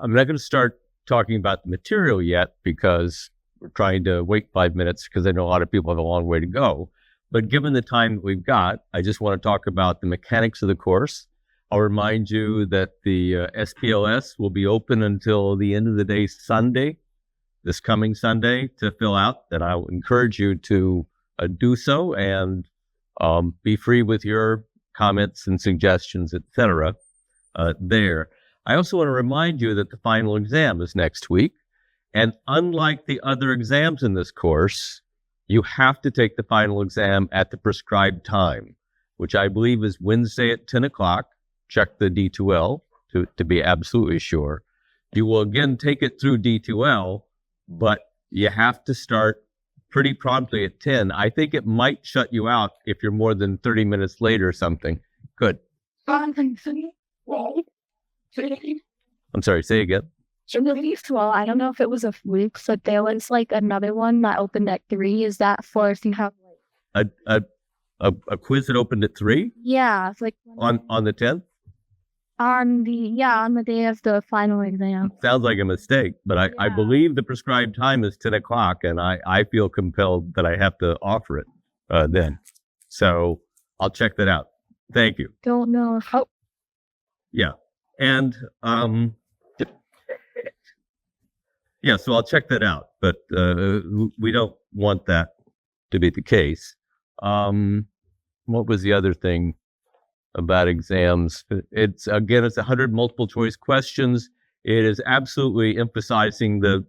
I'm not going to start talking about the material yet because we're trying to wait 5 minutes because I know a lot of people have a long way to go. But given the time that we've got, I just want to talk about the mechanics of the course. I'll remind you that the SPLS will be open until the end of the day Sunday, this coming Sunday, to fill out. And I will encourage you to do so and be free with your comments and suggestions, etc. There. I also want to remind you that the final exam is next week. And unlike the other exams in this course, you have to take the final exam at the prescribed time, which I believe is Wednesday at 10 o'clock. Check the D2L to be absolutely sure. You will again take it through D2L, but you have to start pretty promptly at 10. I think it might shut you out if you're more than 30 minutes late or something. Good. I'm sorry, say again. Well, I don't know if it was a fluke, so there was like another one that opened at 3. Is that for if you have a quiz that opened at 3? Yeah, it's like on the 10th? On the day of the final exam. Sounds like a mistake, but I believe the prescribed time is 10 o'clock, and I feel compelled that I have to offer it then. So I'll check that out. Thank you. Don't know how. Yeah. And yeah, so I'll check that out, but we don't want that to be the case. What was the other thing about exams? It's 100 multiple choice questions. It is absolutely emphasizing the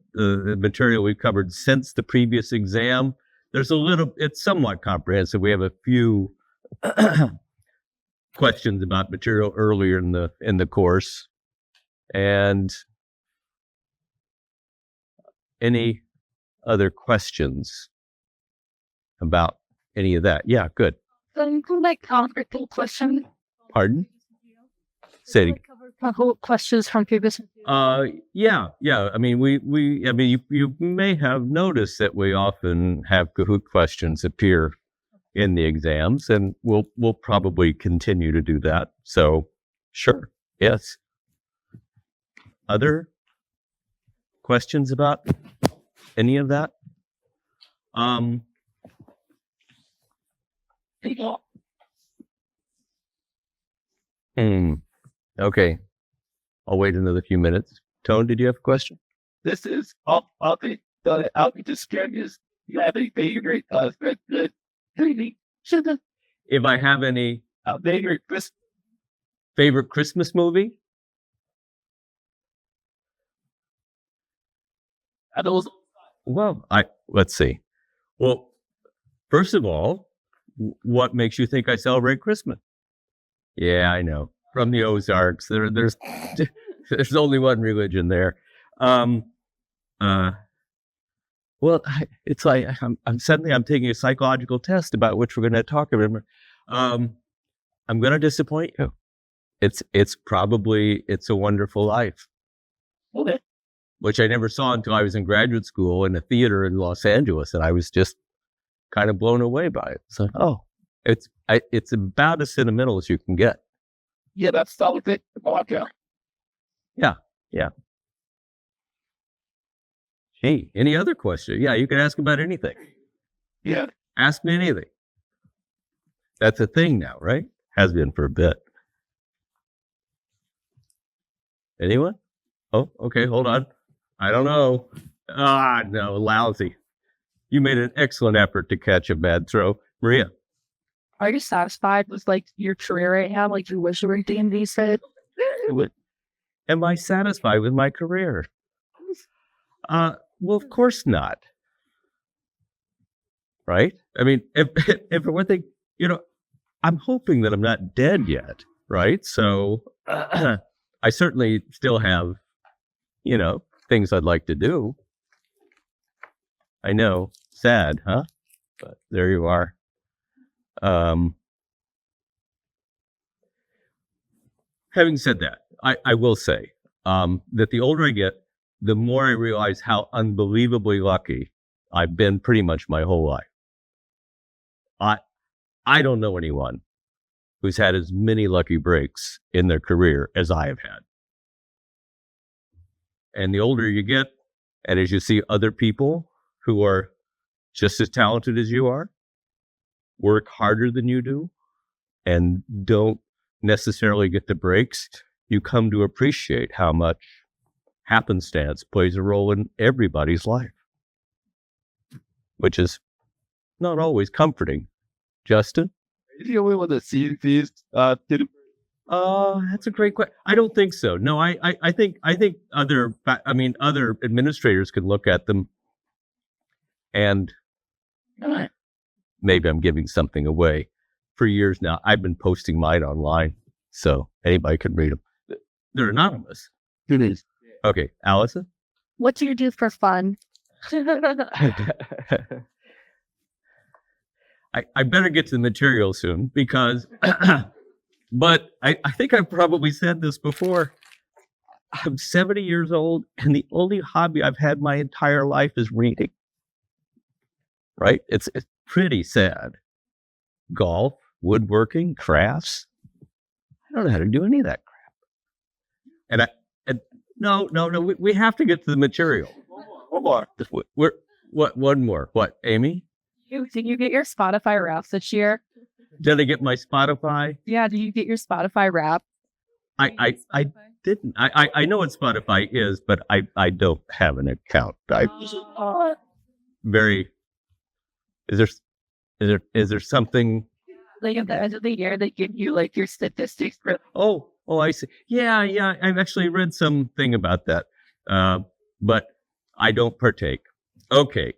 material we've covered since the previous exam. It's somewhat comprehensive. We have a few questions about material earlier in the course. And any other questions about any of that? Yeah, good. So you can comparable question. Pardon? Say it again. Questions from previous. Yeah. I mean, you may have noticed that we often have Kahoot questions appear in the exams, and we'll probably continue to do that. So, sure, yes. Other questions about any of that? Okay. I'll wait another few minutes. Tone, did you have a question? This is I'll be just curious. You have any favorite if I have any favorite Christmas movie? Well, let's see. Well, first of all, what makes you think I celebrate Christmas? Yeah, I know. From the Ozarks, there's only one religion there. Well, it's like I'm taking a psychological test about which we're going to talk about. I'm going to disappoint you. It's probably It's a Wonderful Life. Okay. Which I never saw until I was in graduate school in a theater in Los Angeles, and I was just kind of blown away by it. So, it's about as sentimental as you can get. Yeah, that's solid. Yeah. Hey, any other question? Yeah, you can ask about anything. Yeah. Ask me anything. That's a thing now, right? Has been for a bit. Anyone? Oh, okay, hold on. I don't know. No, lousy. You made an excellent effort to catch a bad throw. Maria? Are you satisfied with your career right now? Like you wish you were D&D said? Am I satisfied with my career? Well, of course not. Right? I mean, if for one thing, I'm hoping that I'm not dead yet, right? So I certainly still have, things I'd like to do. I know, sad, huh? But there you are. Having said that, I will say that the older I get, the more I realize how unbelievably lucky I've been pretty much my whole life. I don't know anyone who's had as many lucky breaks in their career as I have had. And the older you get, and as you see other people who are just as talented as you are, work harder than you do, and don't necessarily get the breaks, you come to appreciate how much happenstance plays a role in everybody's life, which is not always comforting. Justin? Is the only one that sees these? That's a great question. I don't think so. No, I think other administrators could look at them, and maybe I'm giving something away. For years now, I've been posting mine online, so anybody can read them. They're anonymous. It is. Okay, Allison? What do you do for fun? I better get to the material soon because, but I think I've probably said this before. I'm 70 years old, and the only hobby I've had my entire life is reading. Right? It's pretty sad. Golf, woodworking, crafts. I don't know how to do any of that crap. And no, we have to get to the material. One more. One more. What, Amy? Did you get your Spotify Wraps this year? Did I get my Spotify? Yeah, did you get your Spotify Wrap? I didn't. I know what Spotify is, but I don't have an account. Is there something? Like at the end of the year, they give you like your statistics for. Oh, I see. Yeah. I've actually read something about that, but I don't partake. Okay,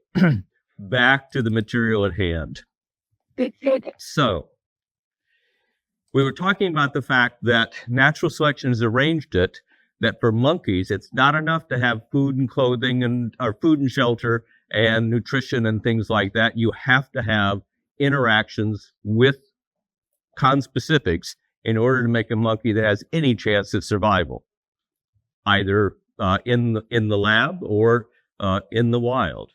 back to the material at hand. So, we were talking about the fact that natural selection has arranged it that for monkeys, it's not enough to have food and clothing or food and shelter and nutrition and things like that. You have to have interactions with conspecifics in order to make a monkey that has any chance of survival, either in the lab or in the wild.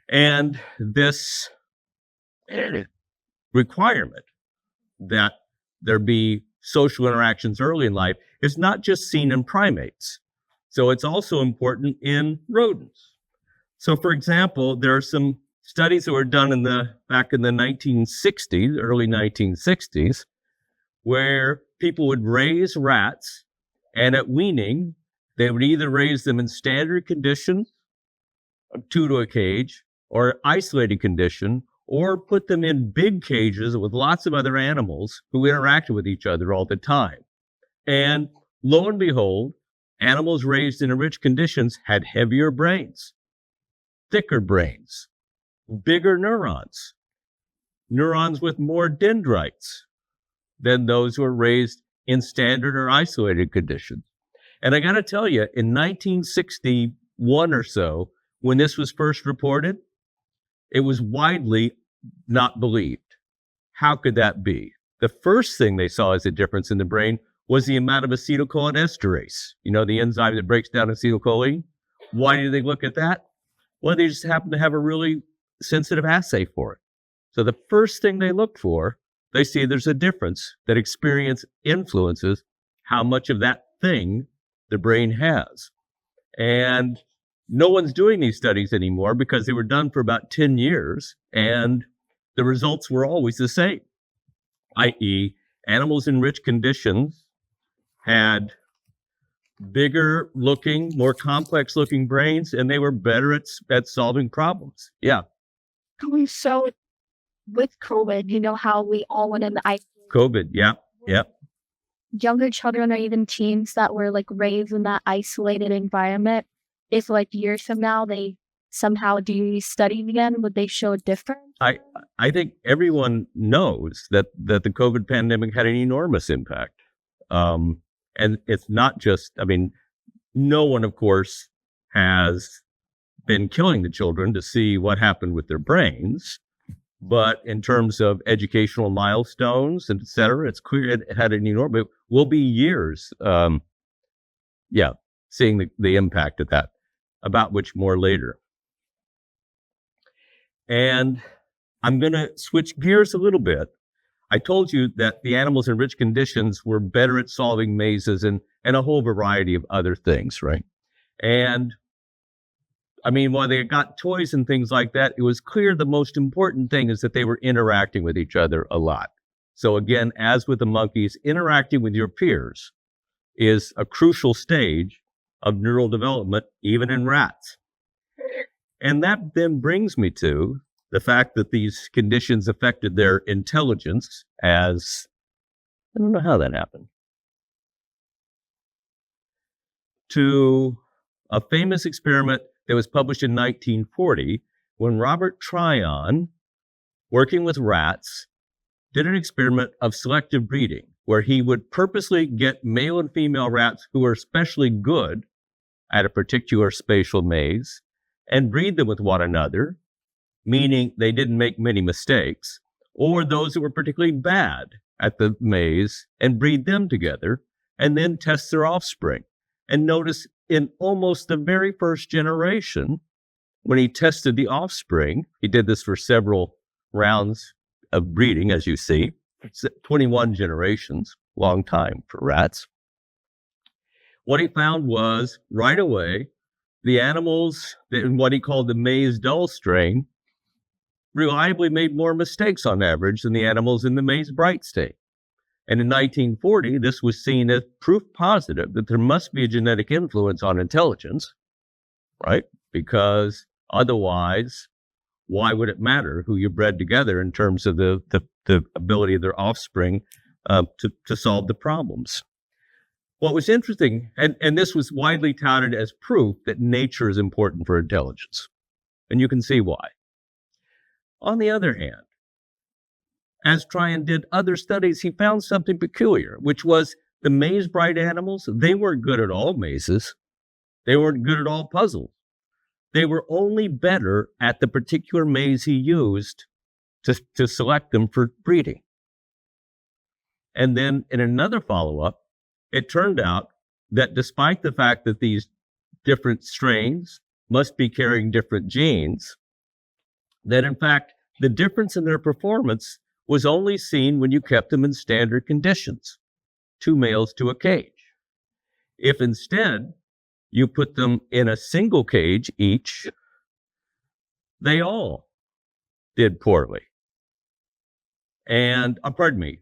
And this requirement that there be social interactions early in life is not just seen in primates. So it's also important in rodents. So, for example, there are some studies that were done back in the 1960s, early 1960s, where people would raise rats, and at weaning, they would either raise them in standard condition, 2 to a cage, or isolated condition, or put them in big cages with lots of other animals who interacted with each other all the time. And lo and behold, animals raised in enriched conditions had heavier brains, thicker brains, bigger neurons with more dendrites than those who were raised in standard or isolated conditions. And I got to tell you, in 1961 or so, when this was first reported, it was widely not believed. How could that be? The first thing they saw as a difference in the brain was the amount of acetylcholinesterase, the enzyme that breaks down acetylcholine. Why did they look at that? Well, they just happened to have a really sensitive assay for it. So the first thing they looked for, they see there's a difference, that experience influences how much of that thing the brain has. And no one's doing these studies anymore because they were done for about 10 years and the results were always the same, i.e., animals in rich conditions had bigger looking, more complex looking brains, and they were better at solving problems. Yeah. So with COVID, how we all went in the ice. COVID, yeah. Younger children or even teens that were raised in that isolated environment, if years from now they somehow do these studies again, would they show a difference? I think everyone knows that the COVID pandemic had an enormous impact. And it's not just, no one, of course, has been killing the children to see what happened with their brains. But in terms of educational milestones and et cetera, it's clear it had an enormous, it will be years, seeing the impact of that, about which more later. And I'm going to switch gears a little bit. I told you that the animals in rich conditions were better at solving mazes and a whole variety of other things, right? And I mean, while they got toys and things like that, it was clear the most important thing is that they were interacting with each other a lot. So again, as with the monkeys, interacting with your peers is a crucial stage of neural development, even in rats. And that then brings me to the fact that these conditions affected their intelligence as, I don't know how that happened, to a famous experiment that was published in 1940 when Robert Tryon, working with rats, did an experiment of selective breeding where he would purposely get male and female rats who were especially good at a particular spatial maze and breed them with one another, meaning they didn't make many mistakes, or those who were particularly bad at the maze and breed them together and then test their offspring. And notice in almost the very first generation, when he tested the offspring, he did this for several rounds of breeding, as you see, 21 generations, long time for rats. What he found was right away, the animals in what he called the maze dull strain reliably made more mistakes on average than the animals in the maze bright strain. And in 1940, this was seen as proof positive that there must be a genetic influence on intelligence, right? Because otherwise, why would it matter who you bred together in terms of the ability of their offspring to solve the problems? What was interesting, and this was widely touted as proof that nature is important for intelligence, and you can see why. On the other hand, as Tryon did other studies, he found something peculiar, which was the maze-bright animals, they weren't good at all mazes. They weren't good at all puzzles. They were only better at the particular maze he used to select them for breeding. And then in another follow-up, it turned out that despite the fact that these different strains must be carrying different genes, that in fact, the difference in their performance was only seen when you kept them in standard conditions, 2 males to a cage. If instead you put them in a single cage each, they all did poorly. And,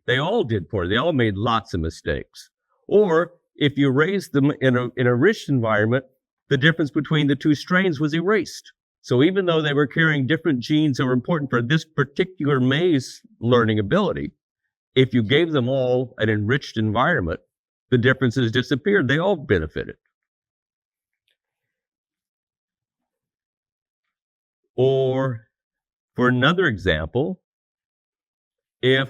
they all did poorly. They all made lots of mistakes. Or if you raised them in a rich environment, the difference between the two strains was erased. So even though they were carrying different genes that were important for this particular maze learning ability, if you gave them all an enriched environment, the differences disappeared. They all benefited. Or for another example, if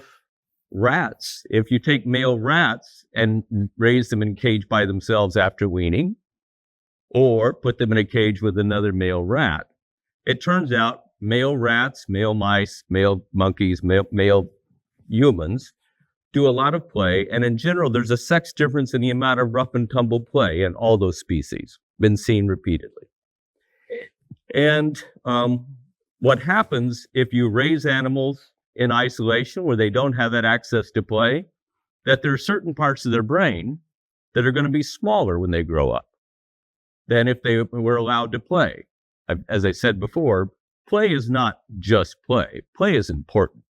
you take male rats and raise them in a cage by themselves after weaning, or put them in a cage with another male rat, it turns out male rats, male mice, male monkeys, male humans do a lot of play. And in general, there's a sex difference in the amount of rough and tumble play in all those species, been seen repeatedly. And what happens if you raise animals in isolation where they don't have that access to play, that there are certain parts of their brain that are going to be smaller when they grow up than if they were allowed to play. As I said before, play is not just play. Play is important.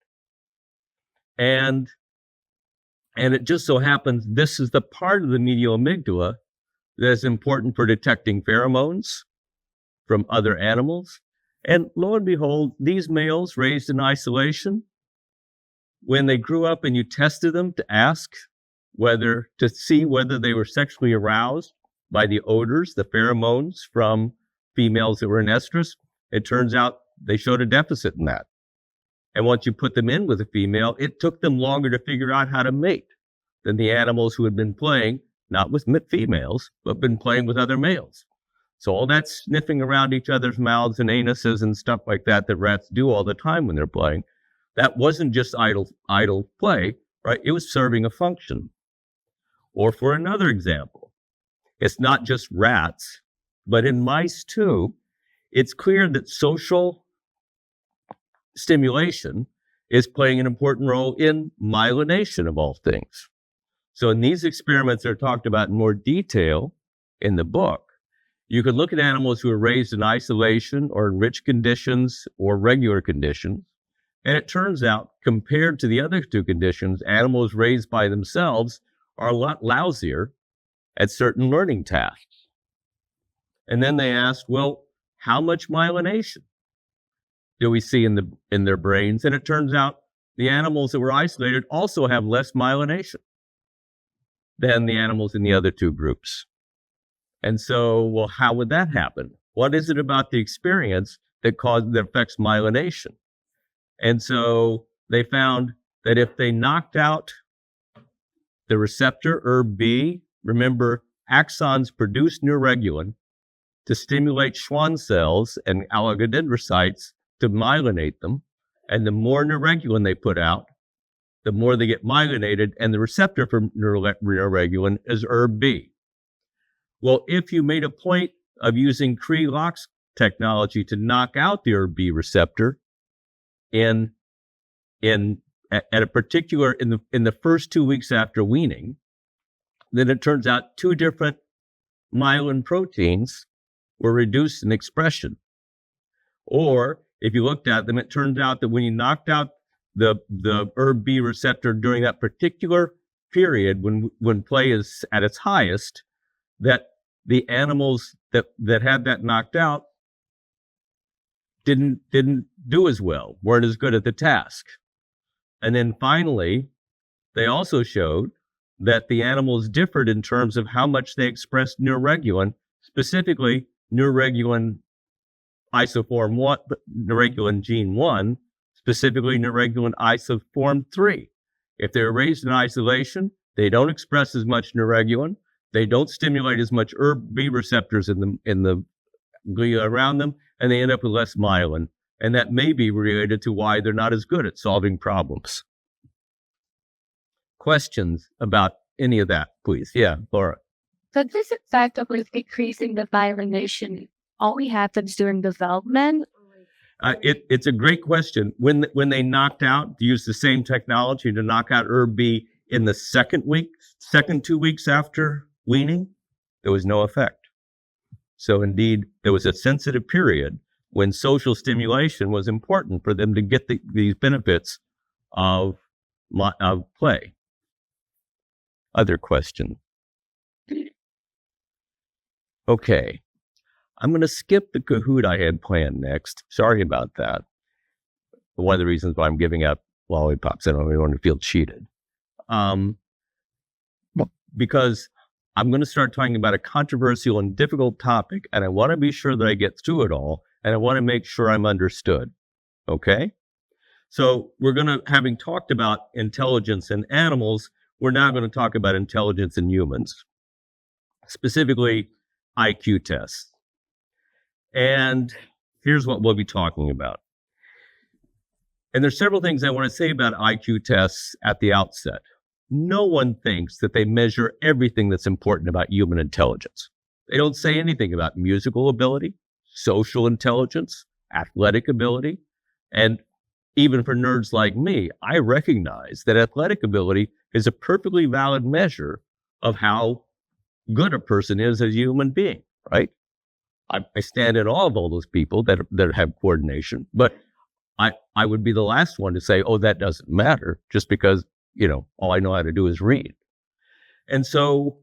And it just so happens this is the part of the medial amygdala that is important for detecting pheromones from other animals. And lo and behold, these males raised in isolation, when they grew up and you tested them to see whether they were sexually aroused by the odors, the pheromones from females that were in estrus, it turns out they showed a deficit in that. And once you put them in with a female, it took them longer to figure out how to mate than the animals who had been playing, not with females, but been playing with other males. So all that sniffing around each other's mouths and anuses and stuff like that rats do all the time when they're playing, that wasn't just idle play, right? It was serving a function. Or for another example, it's not just rats, but in mice too, it's clear that social stimulation is playing an important role in myelination of all things. So in these experiments that are talked about in more detail in the book, You could look at animals who are raised in isolation or enriched conditions or regular conditions. And it turns out, compared to the other two conditions, animals raised by themselves are a lot lousier at certain learning tasks. And then they asked, well, how much myelination do we see in their brains? And it turns out the animals that were isolated also have less myelination than the animals in the other two groups. And so, well, how would that happen? What is it about the experience that affects myelination? And so they found that if they knocked out the receptor ERB, remember, axons produce neuroregulin to stimulate Schwann cells and oligodendrocytes to myelinate them. And the more neuroregulin they put out, the more they get myelinated, and the receptor for neuroregulin is ERB. Well, if you made a point of using Cree-Lock's technology to knock out the ERB receptor at a particular in the first 2 weeks after weaning, then it turns out two different myelin proteins were reduced in expression. Or if you looked at them, it turns out that when you knocked out the ERB receptor during that particular period when play is at its highest, that the animals that had that knocked out didn't do as well, weren't as good at the task. And then finally, they also showed that the animals differed in terms of how much they expressed neuroregulin, specifically neuroregulin isoform 1, neuroregulin gene 1, specifically neuroregulin isoform 3. If they're raised in isolation, they don't express as much neuroregulin, they don't stimulate as much ERB receptors in the glia around them, and they end up with less myelin. And that may be related to why they're not as good at solving problems. Questions about any of that, please? Yeah, Laura. So this effect of like decreasing the myelination only happens during development? It's a great question. When they knocked out, used the same technology to knock out ERB in the second 2 weeks after weaning, there was no effect. So indeed, there was a sensitive period when social stimulation was important for them to get these benefits of play. Other question? Okay. I'm going to skip the Kahoot I had planned next. Sorry about that. One of the reasons why I'm giving up lollipops, I don't really want to feel cheated. Because I'm going to start talking about a controversial and difficult topic, and I want to be sure that I get through it all, and I want to make sure I'm understood. Okay? So having talked about intelligence in animals, we're now going to talk about intelligence in humans, specifically IQ tests. And here's what we'll be talking about. And there's several things I want to say about IQ tests at the outset. No one thinks that they measure everything that's important about human intelligence. They don't say anything about musical ability, social intelligence, athletic ability. And even for nerds like me, I recognize that athletic ability is a perfectly valid measure of how good a person is as a human being, right? I stand in awe of all those people that have coordination, but I would be the last one to say, oh, that doesn't matter, just because, all I know how to do is read. And so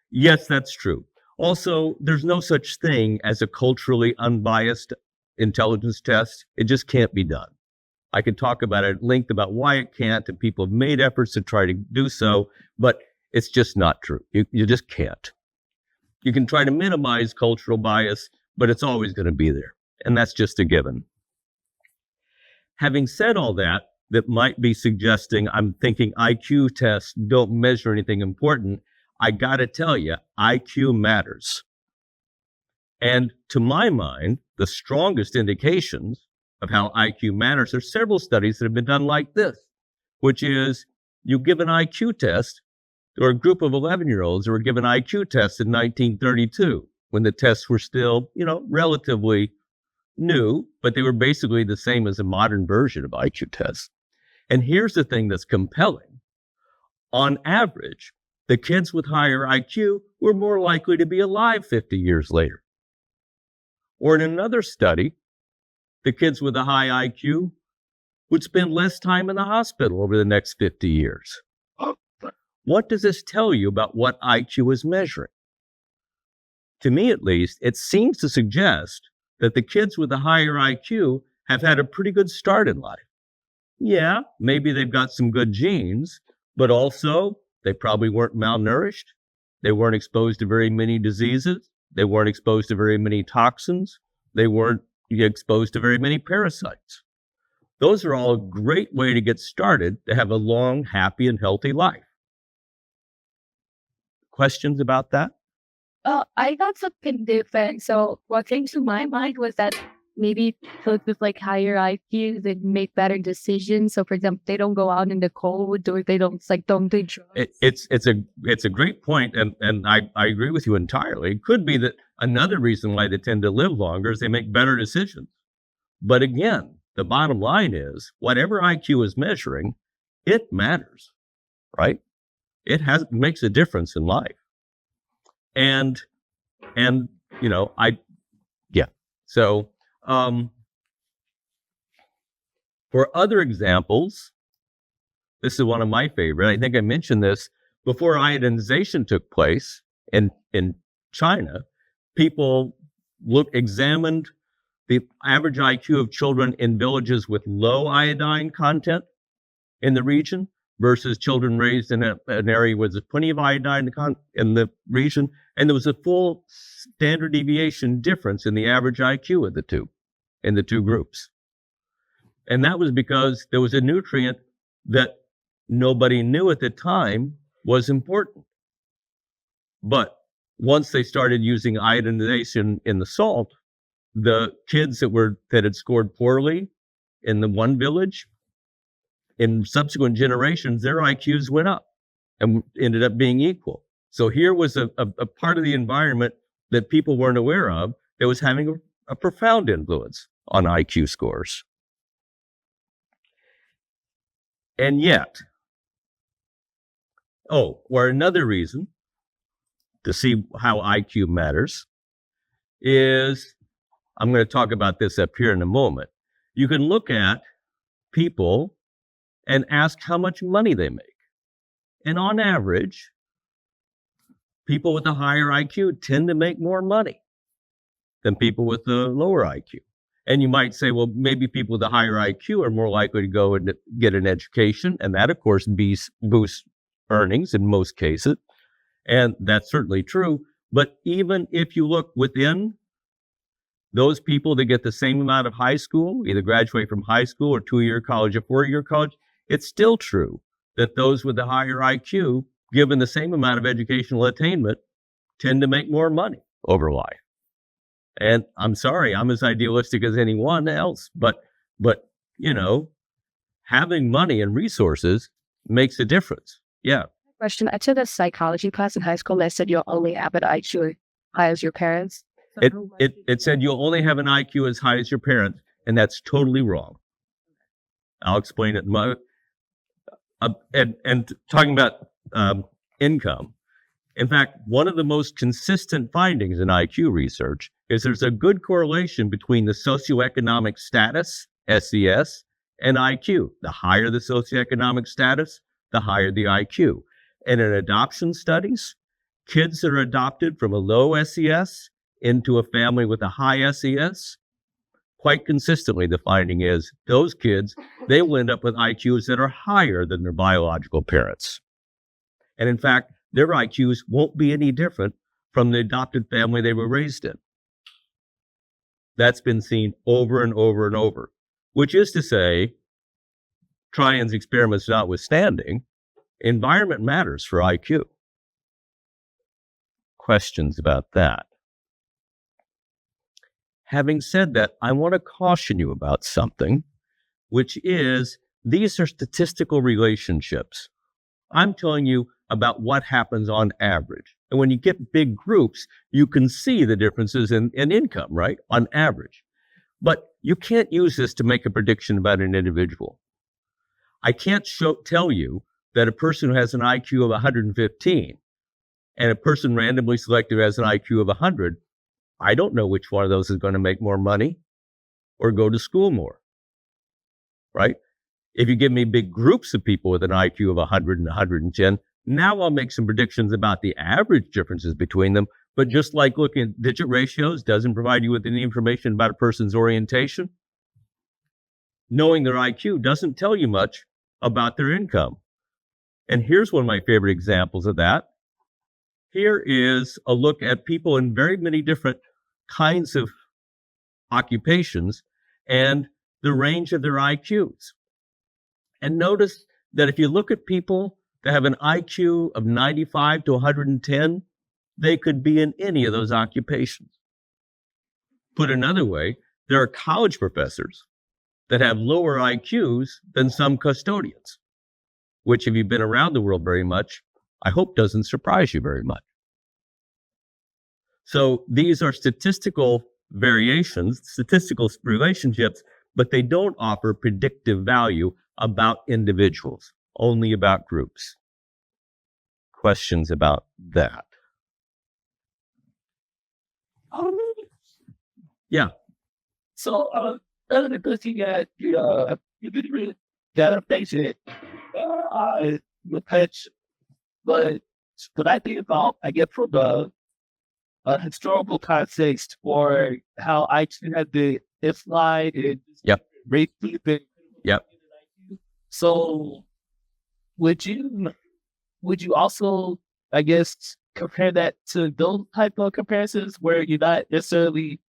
yes, that's true. Also, there's no such thing as a culturally unbiased intelligence test. It just can't be done. I could talk about it at length about why it can't, and people have made efforts to try to do so, but it's just not true. You just can't. You can try to minimize cultural bias, but it's always going to be there. And that's just a given. Having said all that might be suggesting I'm thinking IQ tests don't measure anything important. I got to tell you, IQ matters. And to my mind, the strongest indications of how IQ matters, there's several studies that have been done like this, which is you give an IQ test or a group of 11-year-olds who were given IQ tests in 1932, when the tests were still, relatively new, but they were basically the same as a modern version of IQ tests. And here's the thing that's compelling. On average, the kids with higher IQ were more likely to be alive 50 years later. Or in another study, the kids with a high IQ would spend less time in the hospital over the next 50 years. What does this tell you about what IQ is measuring? To me, at least, it seems to suggest that the kids with a higher IQ have had a pretty good start in life. Yeah, maybe they've got some good genes, but also they probably weren't malnourished. They weren't exposed to very many diseases. They weren't exposed to very many toxins. They weren't exposed to very many parasites. Those are all a great way to get started to have a long, happy, and healthy life. Questions about that? I got something different. So what came to my mind was that maybe folks with like higher IQ, they make better decisions. So for example, they don't go out in the cold, or they don't do drugs. It's a great point, and I agree with you entirely. It could be that another reason why they tend to live longer is they make better decisions. But again, the bottom line is whatever IQ is measuring, it matters, right? It makes a difference in life. And you know, So for other examples, this is one of my favorite. I think I mentioned this before iodinization took place in China. People examined the average IQ of children in villages with low iodine content in the region versus children raised in an area where there's plenty of iodine in the region. And there was a full standard deviation difference in the average IQ of the two groups. And that was because there was a nutrient that nobody knew at the time was important. But once they started using iodinization in the salt, the kids that had scored poorly in the one village, in subsequent generations, their IQs went up and ended up being equal. So here was a part of the environment that people weren't aware of that was having a profound influence on IQ scores. And yet, or another reason to see how IQ matters is, I'm going to talk about this up here in a moment. You can look at people and ask how much money they make. And on average, people with a higher IQ tend to make more money than people with a lower IQ. And you might say, well, maybe people with a higher IQ are more likely to go and get an education. And that, of course, boosts earnings in most cases. And that's certainly true. But even if you look within those people that get the same amount of high school, either graduate from high school or 2-year college or 4-year college, it's still true that those with the higher IQ, given the same amount of educational attainment, tend to make more money over life. And I'm sorry, I'm as idealistic as anyone else, but you know, having money and resources makes a difference. Yeah. Question. I took a psychology class in high school that said you'll only have an IQ high as your parents. It said you'll only have an IQ as high as your parents, and that's totally wrong. I'll explain it. And talking about income, in fact, one of the most consistent findings in IQ research is there's a good correlation between the socioeconomic status, SES, and IQ. The higher the socioeconomic status, the higher the IQ. And in adoption studies, kids that are adopted from a low SES into a family with a high SES, quite consistently the finding is those kids, they will end up with IQs that are higher than their biological parents. And in fact, their IQs won't be any different from the adopted family they were raised in. That's been seen over and over and over, which is to say, Tryon's experiments notwithstanding, environment matters for IQ. Questions about that? Having said that, I want to caution you about something, which is these are statistical relationships. I'm telling you about what happens on average. And when you get big groups, you can see the differences in income, right? On average. But you can't use this to make a prediction about an individual. I can't tell you that a person who has an IQ of 115 and a person randomly selected has an IQ of 100, I don't know which one of those is going to make more money or go to school more, right? If you give me big groups of people with an IQ of 100 and 110, now I'll make some predictions about the average differences between them. But just like looking at digit ratios doesn't provide you with any information about a person's orientation, knowing their IQ doesn't tell you much about their income. And here's one of my favorite examples of that. Here is a look at people in very many different kinds of occupations and the range of their IQs. And notice that if you look at people that have an IQ of 95 to 110, they could be in any of those occupations. Put another way, there are college professors that have lower IQs than some custodians, which if you've been around the world very much, I hope doesn't surprise you very much. So these are statistical variations, statistical relationships, but they don't offer predictive value about individuals, only about groups. Questions about that? Yeah. So, other than looking at the adaptation, with pitch, but I think about, I get from the historical context for how IQ had been applied and rate keeping. Yep. So, would you also, I guess, compare that to those type of comparisons where you're not necessarily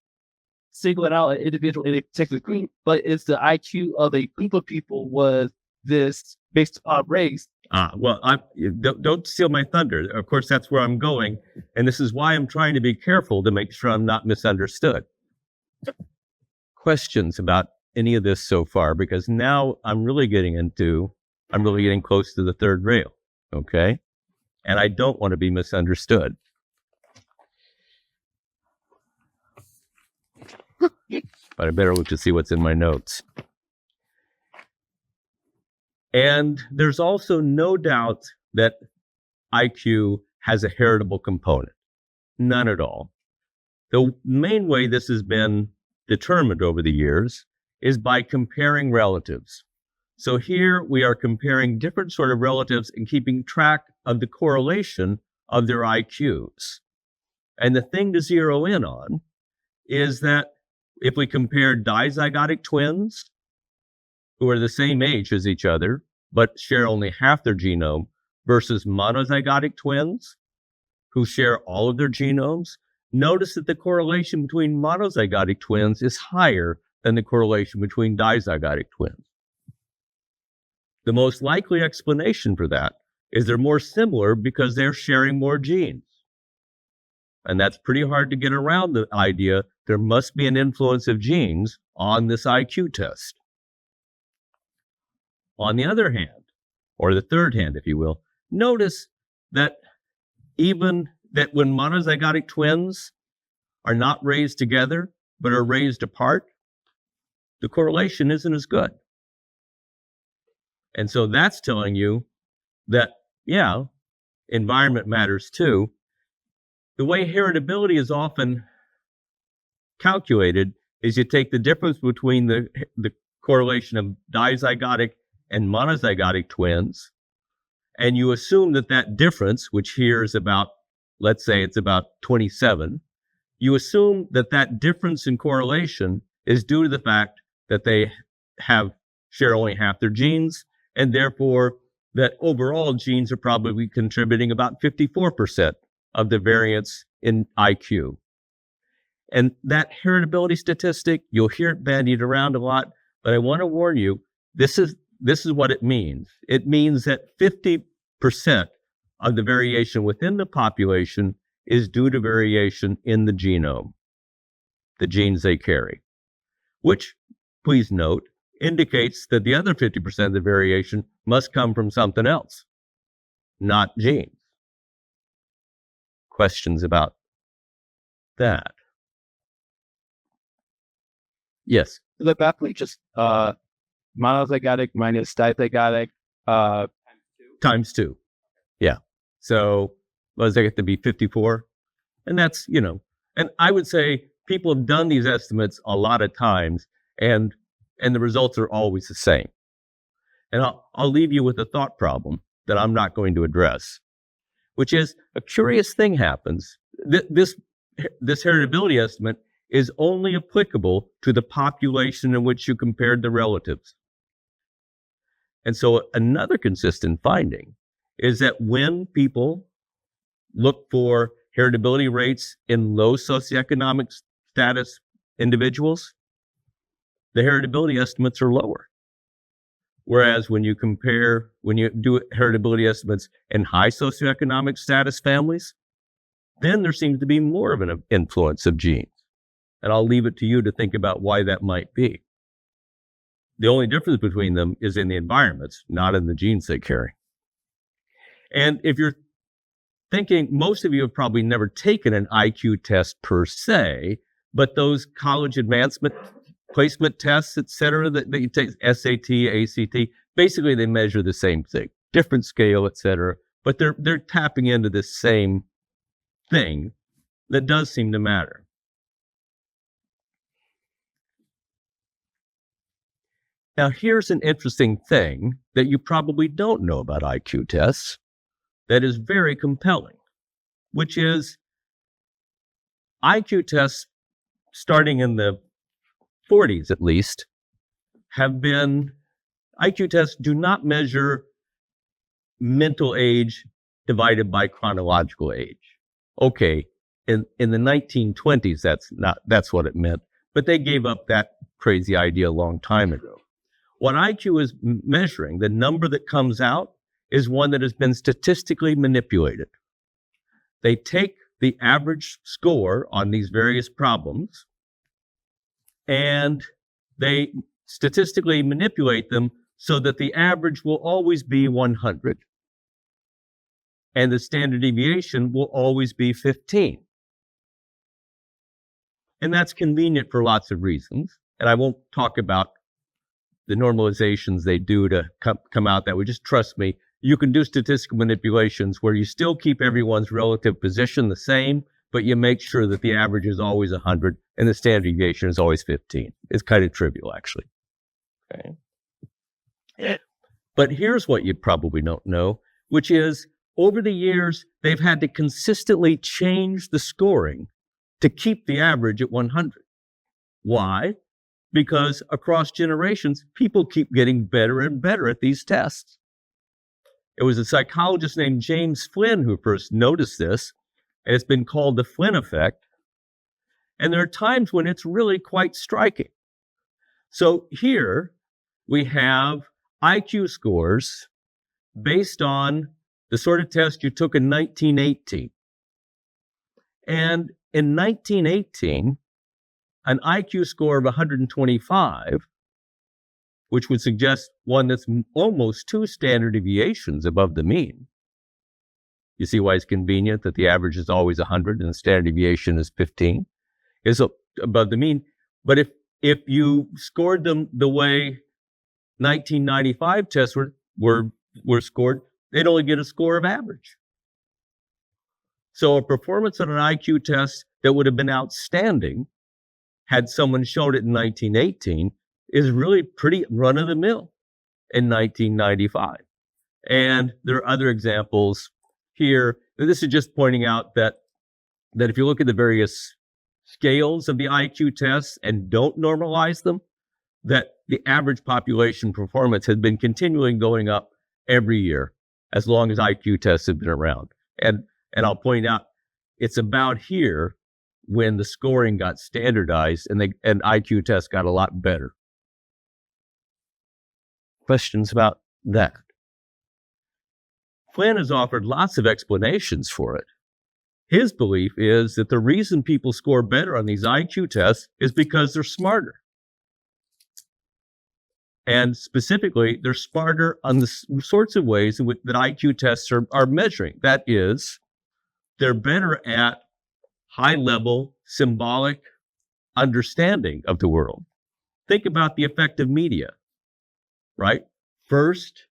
singling out an individual in a particular group, but it's the IQ of a group of people was this based upon race? Well, don't steal my thunder. Of course, that's where I'm going. And this is why I'm trying to be careful to make sure I'm not misunderstood. Questions about any of this so far? Because now I'm really getting close to the third rail. Okay. And I don't want to be misunderstood. But I better look to see what's in my notes. And there's also no doubt that IQ has a heritable component. None at all. The main way this has been determined over the years is by comparing relatives. So here we are comparing different sort of relatives and keeping track of the correlation of their IQs. And the thing to zero in on is that if we compare dizygotic twins who are the same age as each other, but share only half their genome, versus monozygotic twins who share all of their genomes, notice that the correlation between monozygotic twins is higher than the correlation between dizygotic twins. The most likely explanation for that is they're more similar because they're sharing more genes. And that's pretty hard to get around the idea there must be an influence of genes on this IQ test. On the other hand, or the third hand, if you will, notice that even that when monozygotic twins are not raised together, but are raised apart, the correlation isn't as good. And so that's telling you that, yeah, environment matters too. The way heritability is often calculated is you take the difference between the correlation of dizygotic and monozygotic twins, and you assume that that difference, which here is about, let's say it's about 27, you assume that that difference in correlation is due to the fact that they share only half their genes, and therefore that overall genes are probably contributing about 54% of the variance in IQ. And that heritability statistic, you'll hear it bandied around a lot, but I want to warn you, this is what it means. It means that 50% of the variation within the population is due to variation in the genome, the genes they carry, which, please note, indicates that the other 50% of the variation must come from something else, not genes. Questions about that? Yes. The back just monozygotic minus dizygotic times 2. Yeah. So what does that get to be 54? And that's, and I would say people have done these estimates a lot of times, and the results are always the same. And I'll leave you with a thought problem that I'm not going to address, which is a curious thing happens. This heritability estimate is only applicable to the population in which you compared the relatives. And so another consistent finding is that when people look for heritability rates in low socioeconomic status individuals, the heritability estimates are lower. Whereas when you do heritability estimates in high socioeconomic status families, then there seems to be more of an influence of genes. And I'll leave it to you to think about why that might be. The only difference between them is in the environments, not in the genes they carry. And if you're thinking, most of you have probably never taken an IQ test per se, but those college advancement placement tests, et cetera, that you take, SAT, ACT, basically they measure the same thing, different scale, et cetera, but they're tapping into this same thing that does seem to matter. Now, here's an interesting thing that you probably don't know about IQ tests that is very compelling, which is IQ tests, starting in the 40s at least, IQ tests do not measure mental age divided by chronological age. Okay, in the 1920s, that's what it meant, but they gave up that crazy idea a long time ago. What IQ is measuring, the number that comes out, is one that has been statistically manipulated. They take the average score on these various problems and they statistically manipulate them so that the average will always be 100 and the standard deviation will always be 15. And that's convenient for lots of reasons. And I won't talk about the normalizations they do to come out that way. Just trust me, you can do statistical manipulations where you still keep everyone's relative position the same, but you make sure that the average is always 100 and the standard deviation is always 15. It's kind of trivial, actually. Okay. But here's what you probably don't know, which is over the years, they've had to consistently change the scoring to keep the average at 100. Why? Because across generations, people keep getting better and better at these tests. It was a psychologist named James Flynn who first noticed this, and it's been called the Flynn effect. And there are times when it's really quite striking. So here we have IQ scores based on the sort of test you took in 1918. And in 1918, an IQ score of 125, which would suggest one that's almost 2 standard deviations above the mean. You see why it's convenient that the average is always 100 and the standard deviation is 15, is above the mean. But if you scored them the way 1995 tests were scored, they'd only get a score of average. So a performance on an IQ test that would have been outstanding had someone showed it in 1918 is really pretty run-of-the-mill in 1995. And there are other examples here. This is just pointing out that if you look at the various scales of the IQ tests and don't normalize them, that the average population performance has been continually going up every year as long as IQ tests have been around. And I'll point out, it's about here when the scoring got standardized and IQ tests got a lot better. Questions about that? Flynn has offered lots of explanations for it. His belief is that the reason people score better on these IQ tests is because they're smarter. And specifically, they're smarter on the sorts of ways in which that IQ tests are measuring. That is, they're better at high-level symbolic understanding of the world. Think about the effect of media, right? First,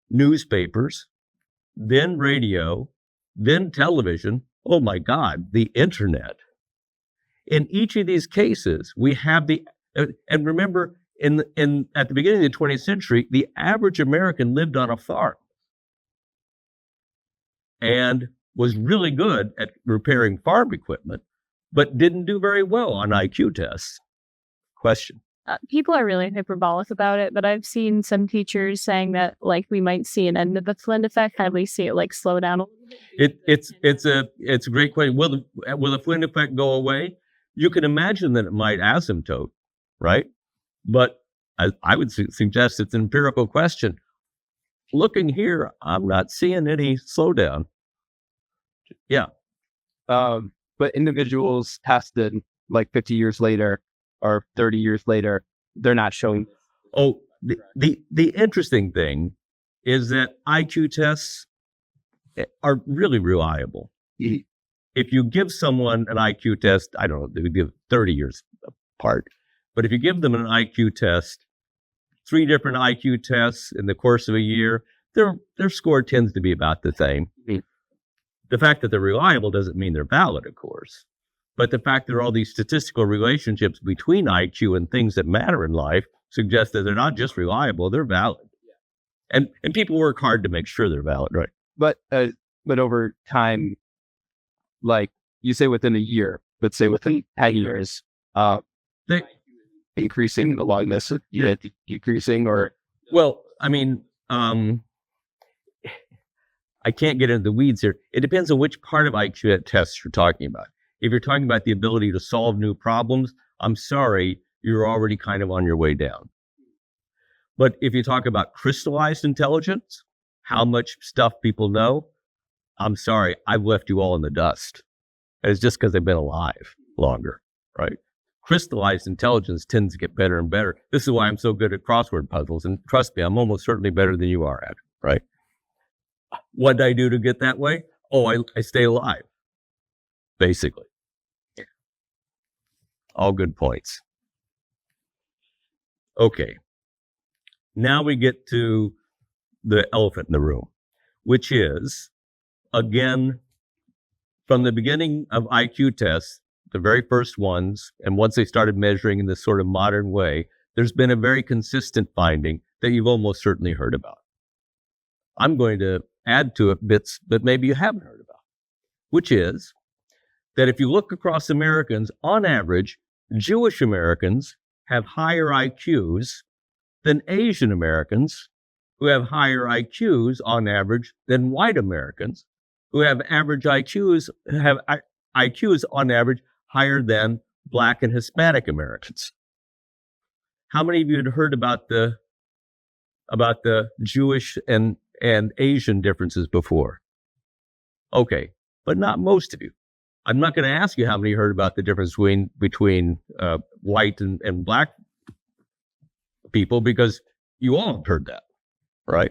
newspapers, then radio, then television. Oh my God, the internet. In each of these cases, we have and remember, at the beginning of the 20th century, the average American lived on a farm and was really good at repairing farm equipment, but didn't do very well on IQ tests. Question. People are really hyperbolic about it, but I've seen some teachers saying that like we might see an end of the Flynn effect. Have we see it like slow down a little bit? It's a great question. Will the Flynn effect go away? You can imagine that it might asymptote, right? But I would suggest it's an empirical question. Looking here, I'm not seeing any slowdown. Yeah. But individuals tested like 50 years later or 30 years later, they're not showing. Oh, the interesting thing is that IQ tests are really reliable. Mhm. If you give someone an IQ test, I don't know, they would give 30 years apart, but if you give them an IQ test, 3 different IQ tests in the course of a year, their score tends to be about the same. Mhm. The fact that they're reliable doesn't mean they're valid, of course. But the fact that there are all these statistical relationships between IQ and things that matter in life suggests that they're not just reliable, they're valid. And people work hard to make sure they're valid, right? But over time, like you say within a year, but say within 10 years, They, increasing along this, decreasing or? well, I mean, I can't get into the weeds here. It depends on which part of IQ tests you're talking about. If you're talking about the ability to solve new problems, I'm sorry, you're already kind of on your way down. But if you talk about crystallized intelligence, how much stuff people know, I'm sorry, I've left you all in the dust. And it's just because they've been alive longer, right? Crystallized intelligence tends to get better and better. This is why I'm so good at crossword puzzles. And trust me, I'm almost certainly better than you are at it, right? What did I do to get that way? Oh, I stay alive, basically. All good points. Okay. Now we get to the elephant in the room, which is, again, from the beginning of IQ tests, the very first ones, and once they started measuring in this sort of modern way, there's been a very consistent finding that you've almost certainly heard about. I'm going to add to it bits that maybe you haven't heard about, which is that if you look across Americans, on average, Jewish Americans have higher IQs than Asian Americans, who have higher IQs on average than white Americans, who have IQs on average higher than Black and Hispanic Americans. How many of you had heard about the Jewish and Asian differences before? Okay, but not most of you. I'm not going to ask you how many heard about the difference between white and Black people, because you all have heard that, right?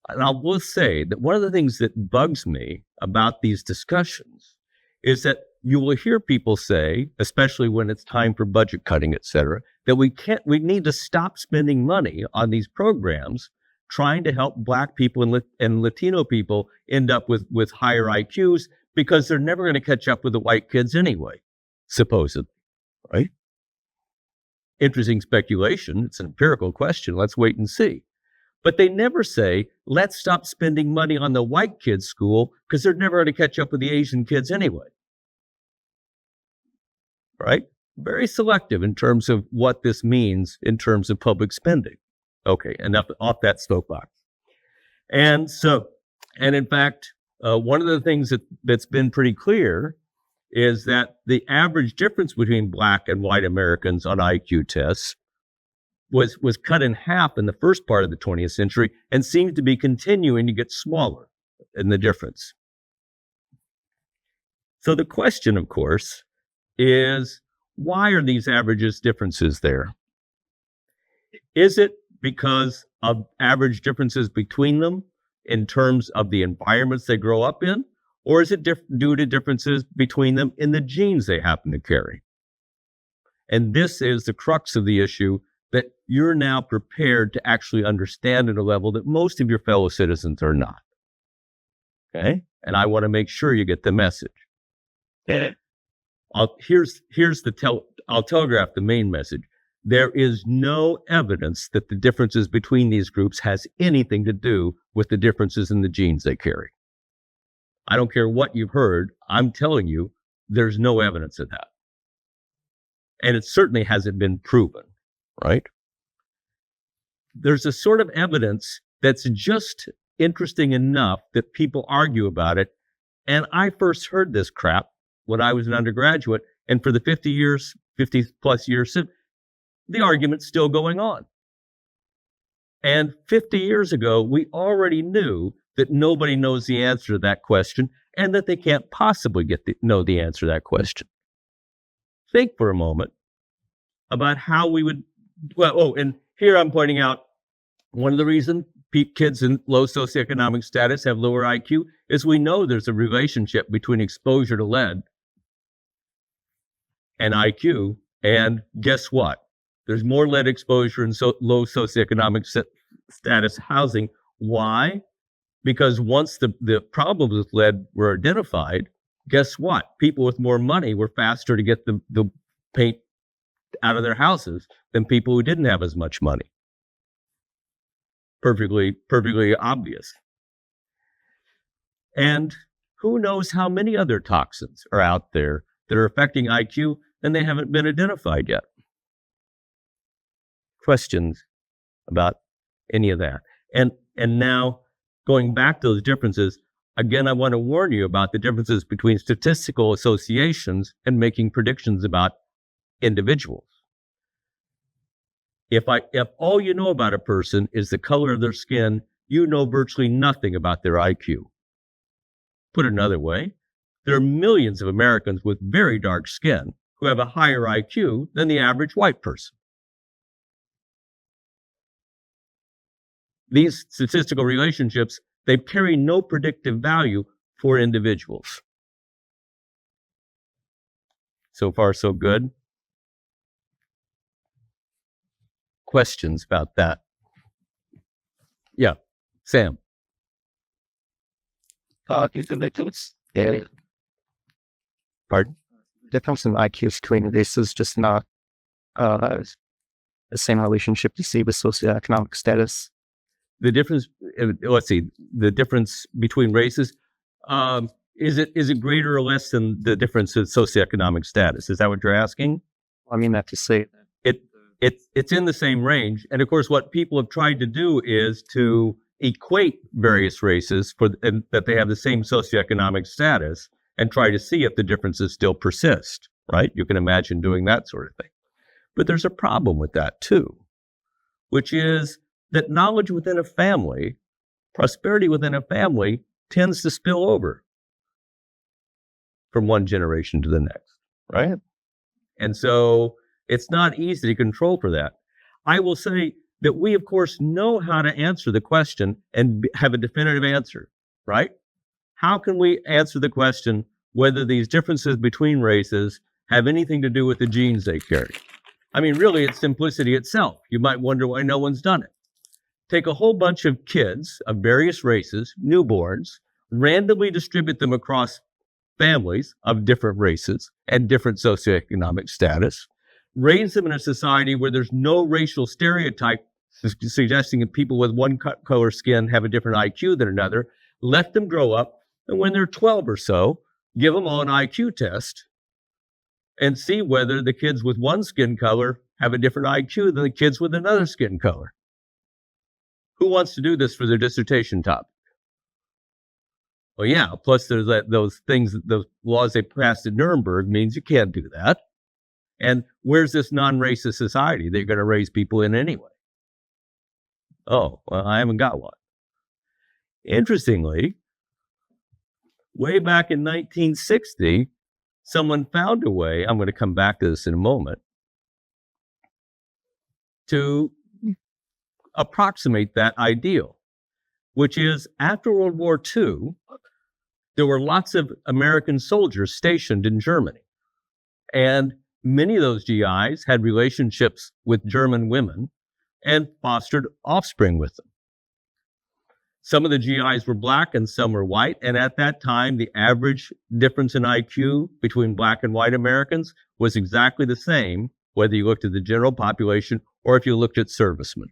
And I will say that one of the things that bugs me about these discussions is that you will hear people say, especially when it's time for budget cutting, et cetera, that we need to stop spending money on these programs trying to help Black people and Latino people end up with higher IQs, because they're never going to catch up with the white kids anyway, supposedly, right? Interesting speculation. It's an empirical question. Let's wait and see. But they never say, let's stop spending money on the white kids' school because they're never going to catch up with the Asian kids anyway. Right? Very selective in terms of what this means in terms of public spending. Okay, enough off that soapbox. And in fact, one of the things that's been pretty clear is that the average difference between Black and white Americans on IQ tests was cut in half in the first part of the 20th century and seems to be continuing to get smaller in the difference. So the question, of course, is why are these averages differences there? Is it because of average differences between them in terms of the environments they grow up in? Or is it due to differences between them in the genes they happen to carry? And this is the crux of the issue that you're now prepared to actually understand at a level that most of your fellow citizens are not. Okay? And I want to make sure you get the message. Yeah. I'll telegraph the main message. There is no evidence that the differences between these groups has anything to do with the differences in the genes they carry. I don't care what you've heard. I'm telling you, there's no evidence of that. And it certainly hasn't been proven, right? There's a sort of evidence that's just interesting enough that people argue about it. And I first heard this crap when I was an undergraduate. And for the 50 plus years, the argument's still going on. And 50 years ago, we already knew that nobody knows the answer to that question and that they can't possibly know the answer to that question. Think for a moment about how we would, and here I'm pointing out one of the reasons kids in low socioeconomic status have lower IQ is we know there's a relationship between exposure to lead and IQ. And guess what? There's more lead exposure in low socioeconomic status housing. Why? Because once the problems with lead were identified, guess what? People with more money were faster to get the paint out of their houses than people who didn't have as much money. Perfectly obvious. And who knows how many other toxins are out there that are affecting IQ and they haven't been identified yet. Questions about any of that. And now, going back to those differences, again, I want to warn you about the differences between statistical associations and making predictions about individuals. If all you know about a person is the color of their skin, you know virtually nothing about their IQ. Put another way, there are millions of Americans with very dark skin who have a higher IQ than the average white person. These statistical relationships, they carry no predictive value for individuals. So far, so good. Questions about that? Yeah, Sam. Yeah. Pardon? The difference in IQ between this is just not the same relationship you see with socioeconomic status. The difference, the difference between races, is it greater or less than the difference in socioeconomic status? Is that what you're asking? I mean that to say it's in the same range. And of course, what people have tried to do is to equate various races and that they have the same socioeconomic status and try to see if the differences still persist, right? You can imagine doing that sort of thing. But there's a problem with that too, which is that knowledge within a family, prosperity within a family, tends to spill over from one generation to the next, right? And so it's not easy to control for that. I will say that we, of course, know how to answer the question and have a definitive answer, right? How can we answer the question whether these differences between races have anything to do with the genes they carry? I mean, really, it's simplicity itself. You might wonder why no one's done it. Take a whole bunch of kids of various races, newborns, randomly distribute them across families of different races and different socioeconomic status, raise them in a society where there's no racial stereotype suggesting that people with one color skin have a different IQ than another, let them grow up, and when they're 12 or so, give them all an IQ test and see whether the kids with one skin color have a different IQ than the kids with another skin color. Who wants to do this for their dissertation topic? Well, yeah, plus there's those laws they passed at Nuremberg means you can't do that. And where's this non-racist society they're going to raise people in anyway? Oh, well, I haven't got one. Interestingly, way back in 1960, someone found a way, I'm going to come back to this in a moment, to approximate that ideal, which is after World War II, there were lots of American soldiers stationed in Germany. And many of those GIs had relationships with German women and fostered offspring with them. Some of the GIs were black and some were white. And at that time, the average difference in IQ between black and white Americans was exactly the same, whether you looked at the general population or if you looked at servicemen.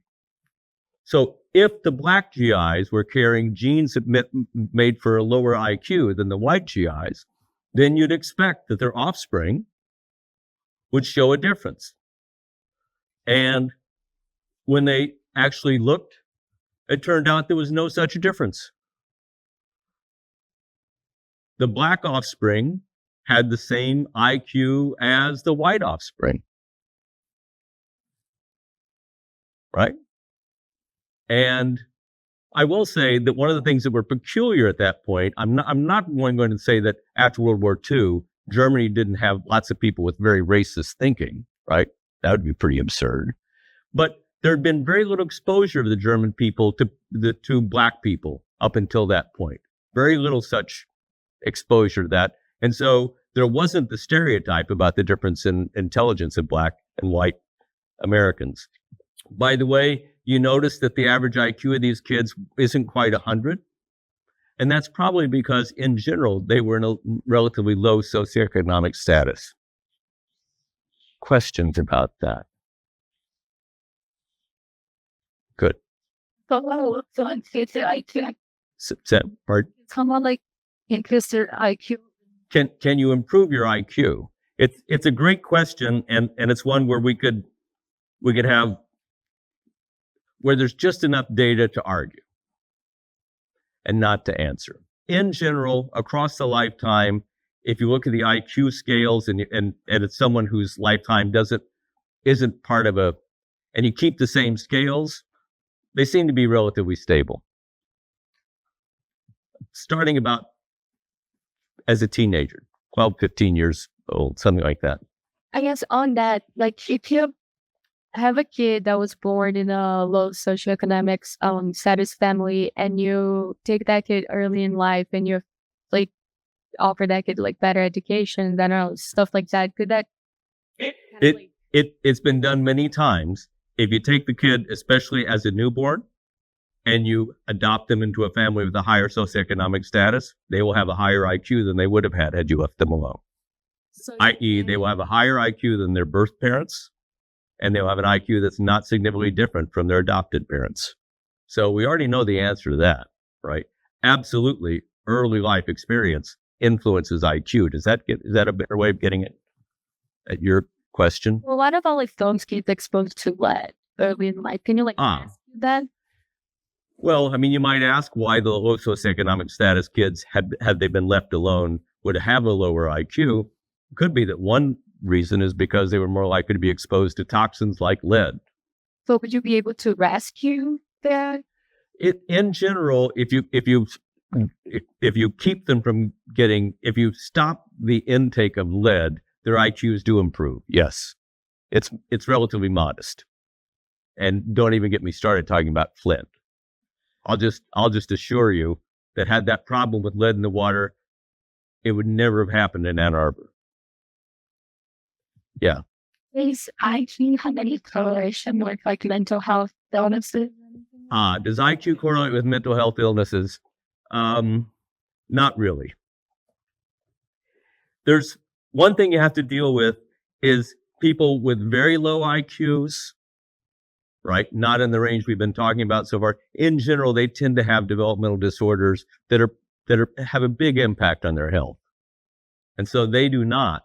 So if the black GIs were carrying genes that made for a lower IQ than the white GIs, then you'd expect that their offspring would show a difference. And when they actually looked, it turned out there was no such difference. The black offspring had the same IQ as the white offspring. Right? And I will say that one of the things that were peculiar at that point, I'm not going to say that after World War II, Germany didn't have lots of people with very racist thinking, right? That would be pretty absurd. But there had been very little exposure of the German people to black people up until that point. Very little such exposure to that. And so there wasn't the stereotype about the difference in intelligence of black and white Americans. By the way, you notice that the average IQ of these kids isn't quite 100. And that's probably because, in general, they were in a relatively low socioeconomic status. Questions about that? Good. So it's IQ. Pardon? Someone like increase their IQ. Can you improve your IQ? It's a great question, and it's one where we could have where there's just enough data to argue and not to answer. In general, across the lifetime, if you look at the IQ scales and it's someone whose lifetime isn't part of and you keep the same scales, they seem to be relatively stable. Starting about as a teenager, 12, 15 years old, something like that. I guess on that, like if you have a kid that was born in a low socioeconomic status family and you take that kid early in life and you like offer that kid like better education, stuff like that, could that it's been done many times. If you take the kid, especially as a newborn, and you adopt them into a family with a higher socioeconomic status, they will have a higher IQ than they would have had you left them alone. So, i.e., they will have a higher IQ than their birth parents, and they'll have an IQ that's not significantly different from their adopted parents. So we already know the answer to that, right? Absolutely, early life experience influences IQ. Is that a better way of getting it at your question? well, what about like those kids exposed to lead early in life? Can you ask that? Well, I mean, you might ask why the low socioeconomic status kids, had they been left alone, would have a lower IQ. It could be that one reason is because they were more likely to be exposed to toxins like lead. So would you be able to rescue that? In general, if you keep them from if you stop the intake of lead, their IQs do improve. Yes, it's relatively modest, and don't even get me started talking about Flynn. I'll just assure you that had that problem with lead in the water, it would never have happened in Ann Arbor. Yeah. Is IQ have any correlation with like mental health illnesses? Does IQ correlate with mental health illnesses? Not really. There's one thing you have to deal with is people with very low IQs, right? Not in the range we've been talking about so far. In general, they tend to have developmental disorders that have a big impact on their health. And so they do not.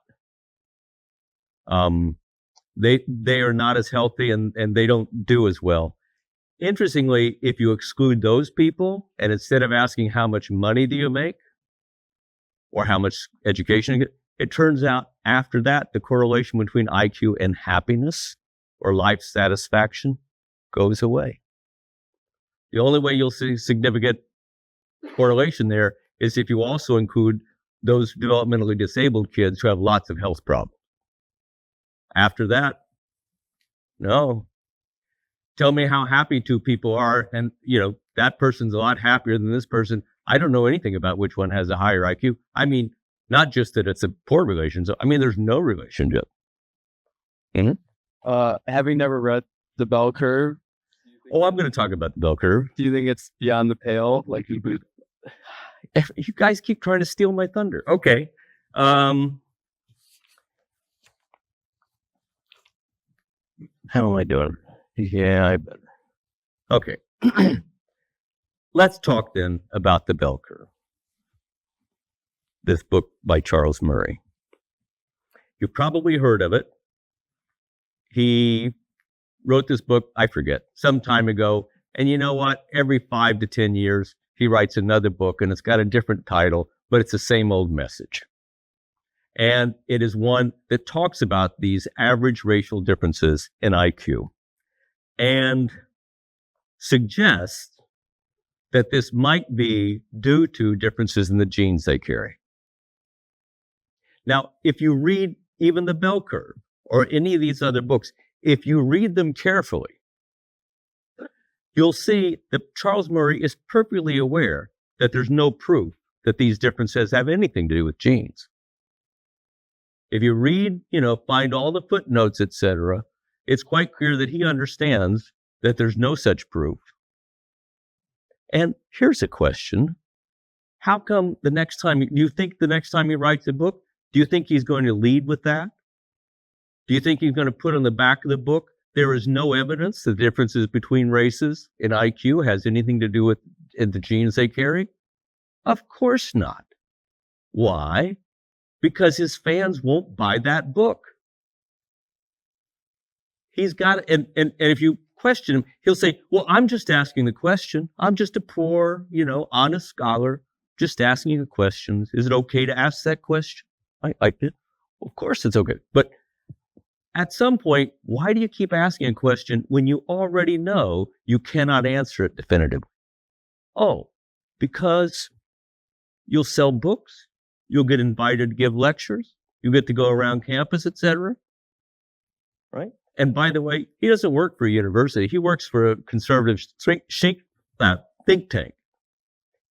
They are not as healthy and they don't do as well. Interestingly, if you exclude those people and instead of asking how much money do you make or how much education you get, it turns out after that, the correlation between IQ and happiness or life satisfaction goes away. The only way you'll see significant correlation there is if you also include those developmentally disabled kids who have lots of health problems. After that, no. Tell me how happy two people are, and that person's a lot happier than this person. I don't know anything about which one has a higher IQ. I mean, not just that it's a poor relationship. I mean, there's no relationship. Having never read the bell curve, Oh, I'm going to talk about the bell curve. Do you think it's beyond the pale? Like, You guys keep trying to steal my thunder. Okay. How am I doing? Yeah, I better. Okay. Let's talk then about the bell curve. This book by Charles Murray. You've probably heard of it. He wrote this book, I forget, some time ago. And you know what? Every 5 to 10 years, he writes another book and it's got a different title, but it's the same old message. And it is one that talks about these average racial differences in IQ and suggests that this might be due to differences in the genes they carry. Now, if you read even the bell curve or any of these other books, if you read them carefully, you'll see that Charles Murray is perfectly aware that there's no proof that these differences have anything to do with genes. If you read, find all the footnotes, etc., it's quite clear that he understands that there's no such proof. And here's a question. How come the next time he writes a book, do you think he's going to lead with that? Do you think he's going to put on the back of the book, there is no evidence that differences between races in IQ has anything to do with the genes they carry? Of course not. Why? Because his fans won't buy that book. He's got, and if you question him, he'll say, well, I'm just asking the question. I'm just a poor, honest scholar, just asking you questions. Is it okay to ask that question? I did. Of course it's okay. But at some point, why do you keep asking a question when you already know you cannot answer it definitively? Oh, because you'll sell books, you'll get invited to give lectures, you get to go around campus, etc. Right? And by the way, he doesn't work for a university. He works for a conservative think tank.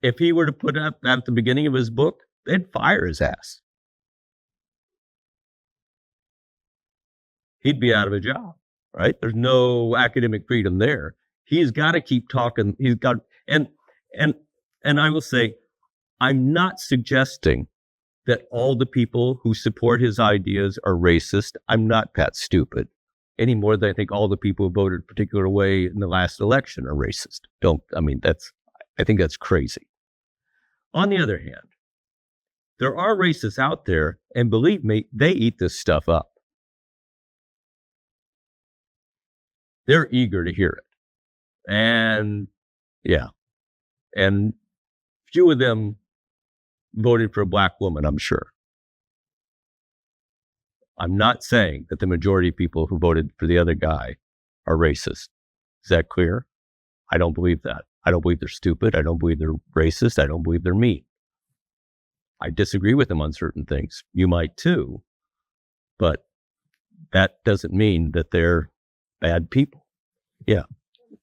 If he were to put up that at the beginning of his book, they'd fire his ass. He'd be out of a job, right? There's no academic freedom there. He's got to keep talking. He's got, and I will say, I'm not suggesting that all the people who support his ideas are racist. I'm not that stupid any more than I think all the people who voted a particular way in the last election are racist. I think that's crazy. On the other hand, there are racists out there, and believe me, they eat this stuff up. They're eager to hear it. And few of them voted for a black woman, I'm sure. I'm not saying that the majority of people who voted for the other guy are racist. Is that clear? I don't believe that. I don't believe they're stupid. I don't believe they're racist. I don't believe they're mean. I disagree with them on certain things. You might too. But that doesn't mean that they're bad people. Yeah.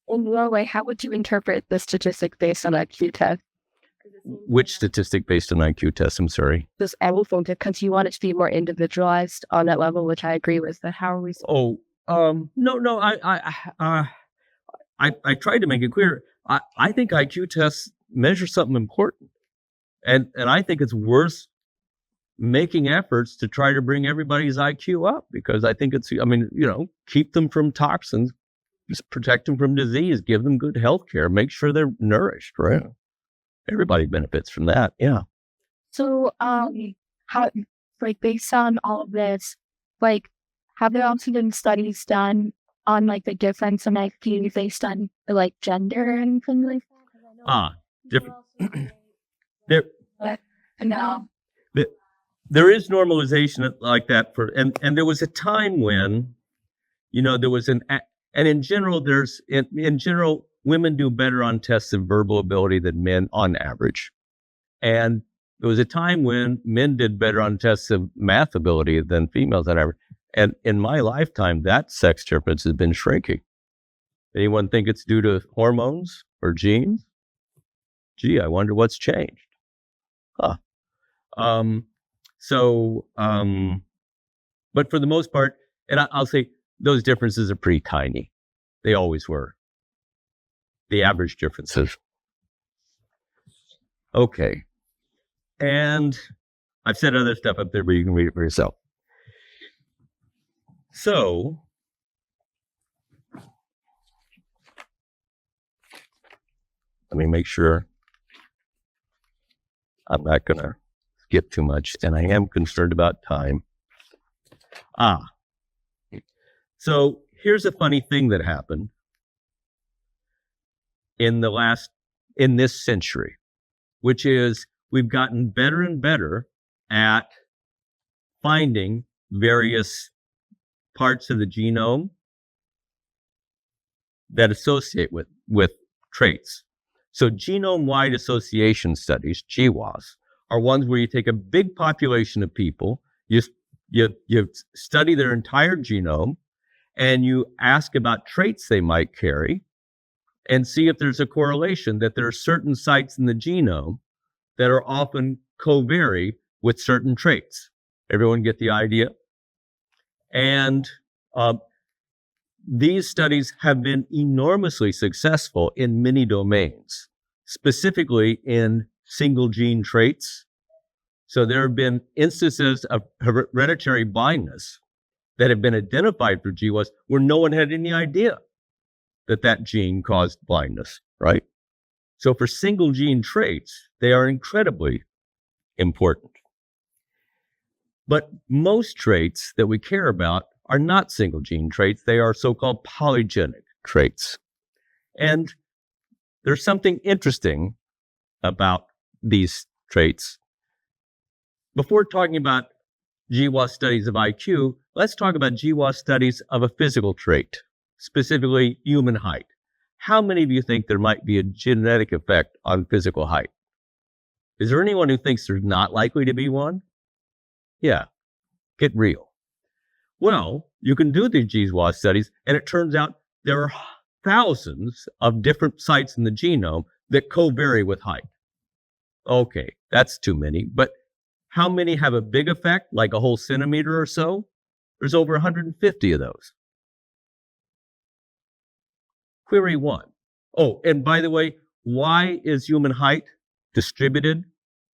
In your way, how would you interpret the statistic based on IQ test? Which statistic based on IQ test? I'm sorry. This everything, because you want it to be more individualized on that level, which I agree with. But how are we? No. I tried to make it clear. I think IQ tests measure something important, and I think it's worth making efforts to try to bring everybody's IQ up, because I think it's, keep them from toxins, just protect them from disease, give them good health care, make sure they're nourished, right? Everybody benefits from that. Yeah. So, how, based on all of this, have there also been studies done on, the difference in IQ based on, gender or anything like that? Different. No. There is normalization like that and there was a time when, there was and in general, in general, women do better on tests of verbal ability than men on average. And there was a time when men did better on tests of math ability than females on average. And in my lifetime, that sex difference has been shrinking. Anyone think it's due to hormones or genes? Gee, I wonder what's changed. But for the most part, and I'll say those differences are pretty tiny. They always were. the average differences. Okay. And I've said other stuff up there, but you can read it for yourself. So, let me make sure I'm not going to skip too much, and I am concerned about time. So here's a funny thing that happened in this century, which is we've gotten better and better at finding various parts of the genome that associate with traits. So genome-wide association studies, GWAS, are ones where you take a big population of people, you study their entire genome, and you ask about traits they might carry and see if there's a correlation that there are certain sites in the genome that are often co-vary with certain traits. Everyone get the idea? And these studies have been enormously successful in many domains, specifically in single gene traits. So there have been instances of hereditary blindness that have been identified for GWAS where no one had any idea that gene caused blindness, right? So for single gene traits, they are incredibly important. But most traits that we care about are not single gene traits. They are so-called polygenic traits. And there's something interesting about these traits. Before talking about GWAS studies of IQ, let's talk about GWAS studies of a physical trait, specifically human height. How many of you think there might be a genetic effect on physical height? Is there anyone who thinks there's not likely to be one? Yeah, get real. Well, you can do these GWAS studies, and it turns out there are thousands of different sites in the genome that co-vary with height. Okay, that's too many, but how many have a big effect, like a whole centimeter or so? There's over 150 of those. Query 1. Oh, and by the way, why is human height distributed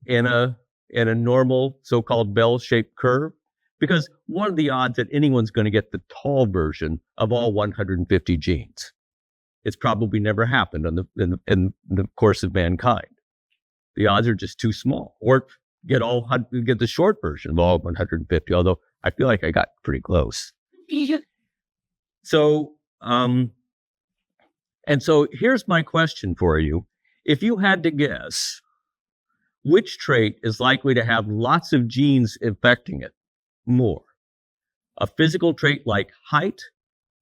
in a normal so-called bell-shaped curve? Because what are the odds that anyone's going to get the tall version of all 150 genes? It's probably never happened in the course of mankind. The odds are just too small. Or get the short version of all 150, although I feel like I got pretty close. So, and so here's my question for you. If you had to guess, which trait is likely to have lots of genes affecting it more? A physical trait like height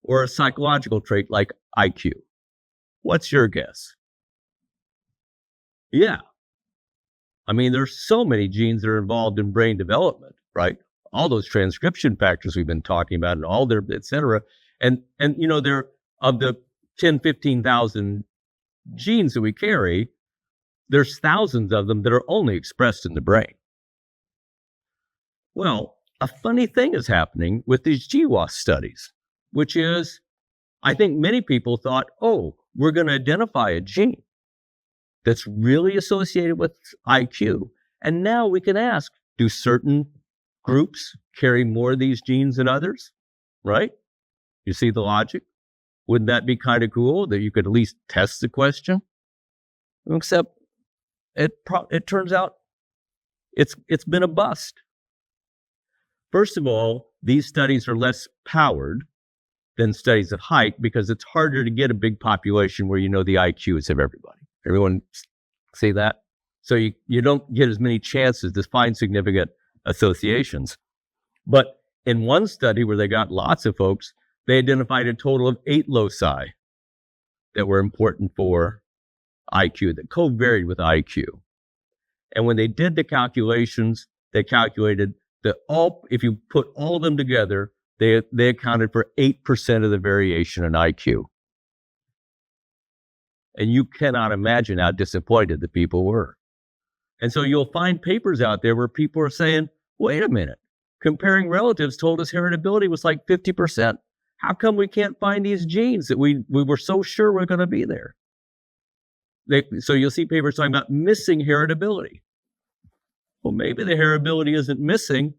or a psychological trait like IQ? What's your guess? Yeah. I mean, there's so many genes that are involved in brain development, right? All those transcription factors we've been talking about and all their, et cetera. And you know, they're of the 10, 15,000 genes that we carry, there's thousands of them that are only expressed in the brain. Well, a funny thing is happening with these GWAS studies, which is, I think many people thought, oh, we're going to identify a gene that's really associated with IQ. And now we can ask, do certain groups carry more of these genes than others? Right? You see the logic? Wouldn't that be kind of cool that you could at least test the question? Except it turns out it's been a bust. First of all, these studies are less powered than studies of height because it's harder to get a big population where you know the IQs of everybody. Everyone see that? So you don't get as many chances to find significant associations. But in one study where they got lots of folks, they identified a total of 8 loci that were important for IQ, that co-varied with IQ. And when they did the calculations, they calculated that if you put all of them together, they accounted for 8% of the variation in IQ. And you cannot imagine how disappointed the people were. And so you'll find papers out there where people are saying, wait a minute, comparing relatives told us heritability was like 50%. How come we can't find these genes that we were so sure were going to be there? So you'll see papers talking about missing heritability. Well, maybe the heritability isn't missing.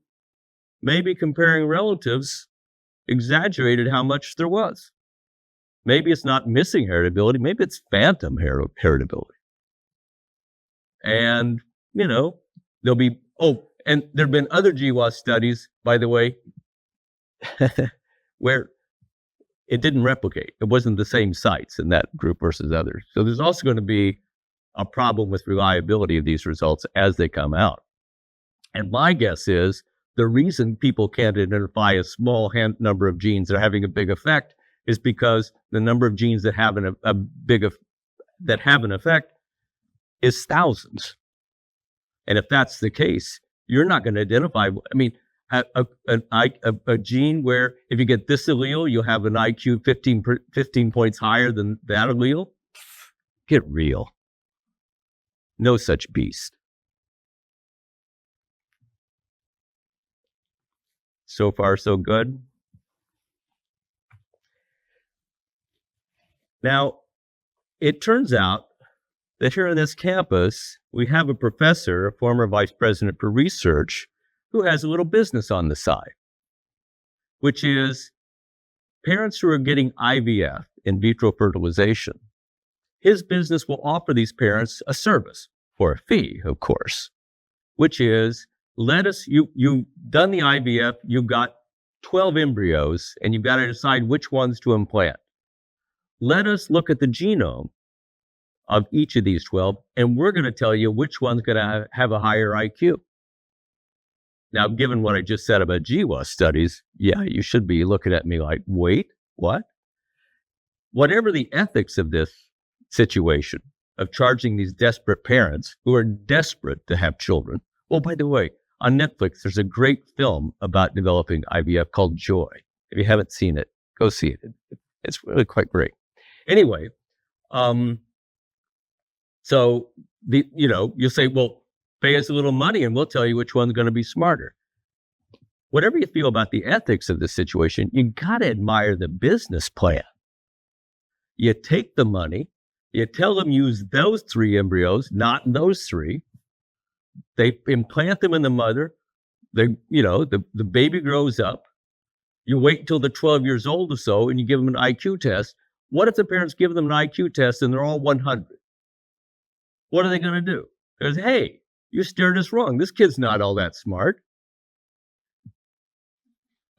Maybe comparing relatives exaggerated how much there was. Maybe it's not missing heritability. Maybe it's phantom heritability. And, there'll be, and there have been other GWAS studies, by the way, where it didn't replicate. It wasn't the same sites in that group versus others. So there's also going to be a problem with reliability of these results as they come out. And my guess is the reason people can't identify a small number of genes that are having a big effect is because the number of genes that have an effect is thousands. And if that's the case, you're not going to identify. I mean, a gene where if you get this allele, you'll have an IQ 15 points higher than that allele. Get real. No such beast. So far, so good. Now, it turns out that here on this campus, we have a professor, a former vice president for research, who has a little business on the side, which is parents who are getting IVF, in vitro fertilization. His business will offer these parents a service for a fee, of course, which is, you've done the IVF, you've got 12 embryos, and you've got to decide which ones to implant. Let us look at the genome of each of these 12, and we're going to tell you which one's going to have a higher IQ. Now, given what I just said about GWAS studies, yeah, you should be looking at me like, wait, what? Whatever the ethics of this situation, of charging these desperate parents who are desperate to have children. Well, by the way, on Netflix, there's a great film about developing IVF called Joy. If you haven't seen it, go see it. It's really quite great. Anyway, so you'll say, well, pay us a little money and we'll tell you which one's going to be smarter. Whatever you feel about the ethics of this situation, you got to admire the business plan. You take the money, you tell them use those 3 embryos, not those 3. They implant them in the mother. The baby grows up. You wait until they're 12 years old or so, and you give them an IQ test. What if the parents give them an IQ test and they're all 100? What are they going to do? They say, hey, you steered us wrong. This kid's not all that smart.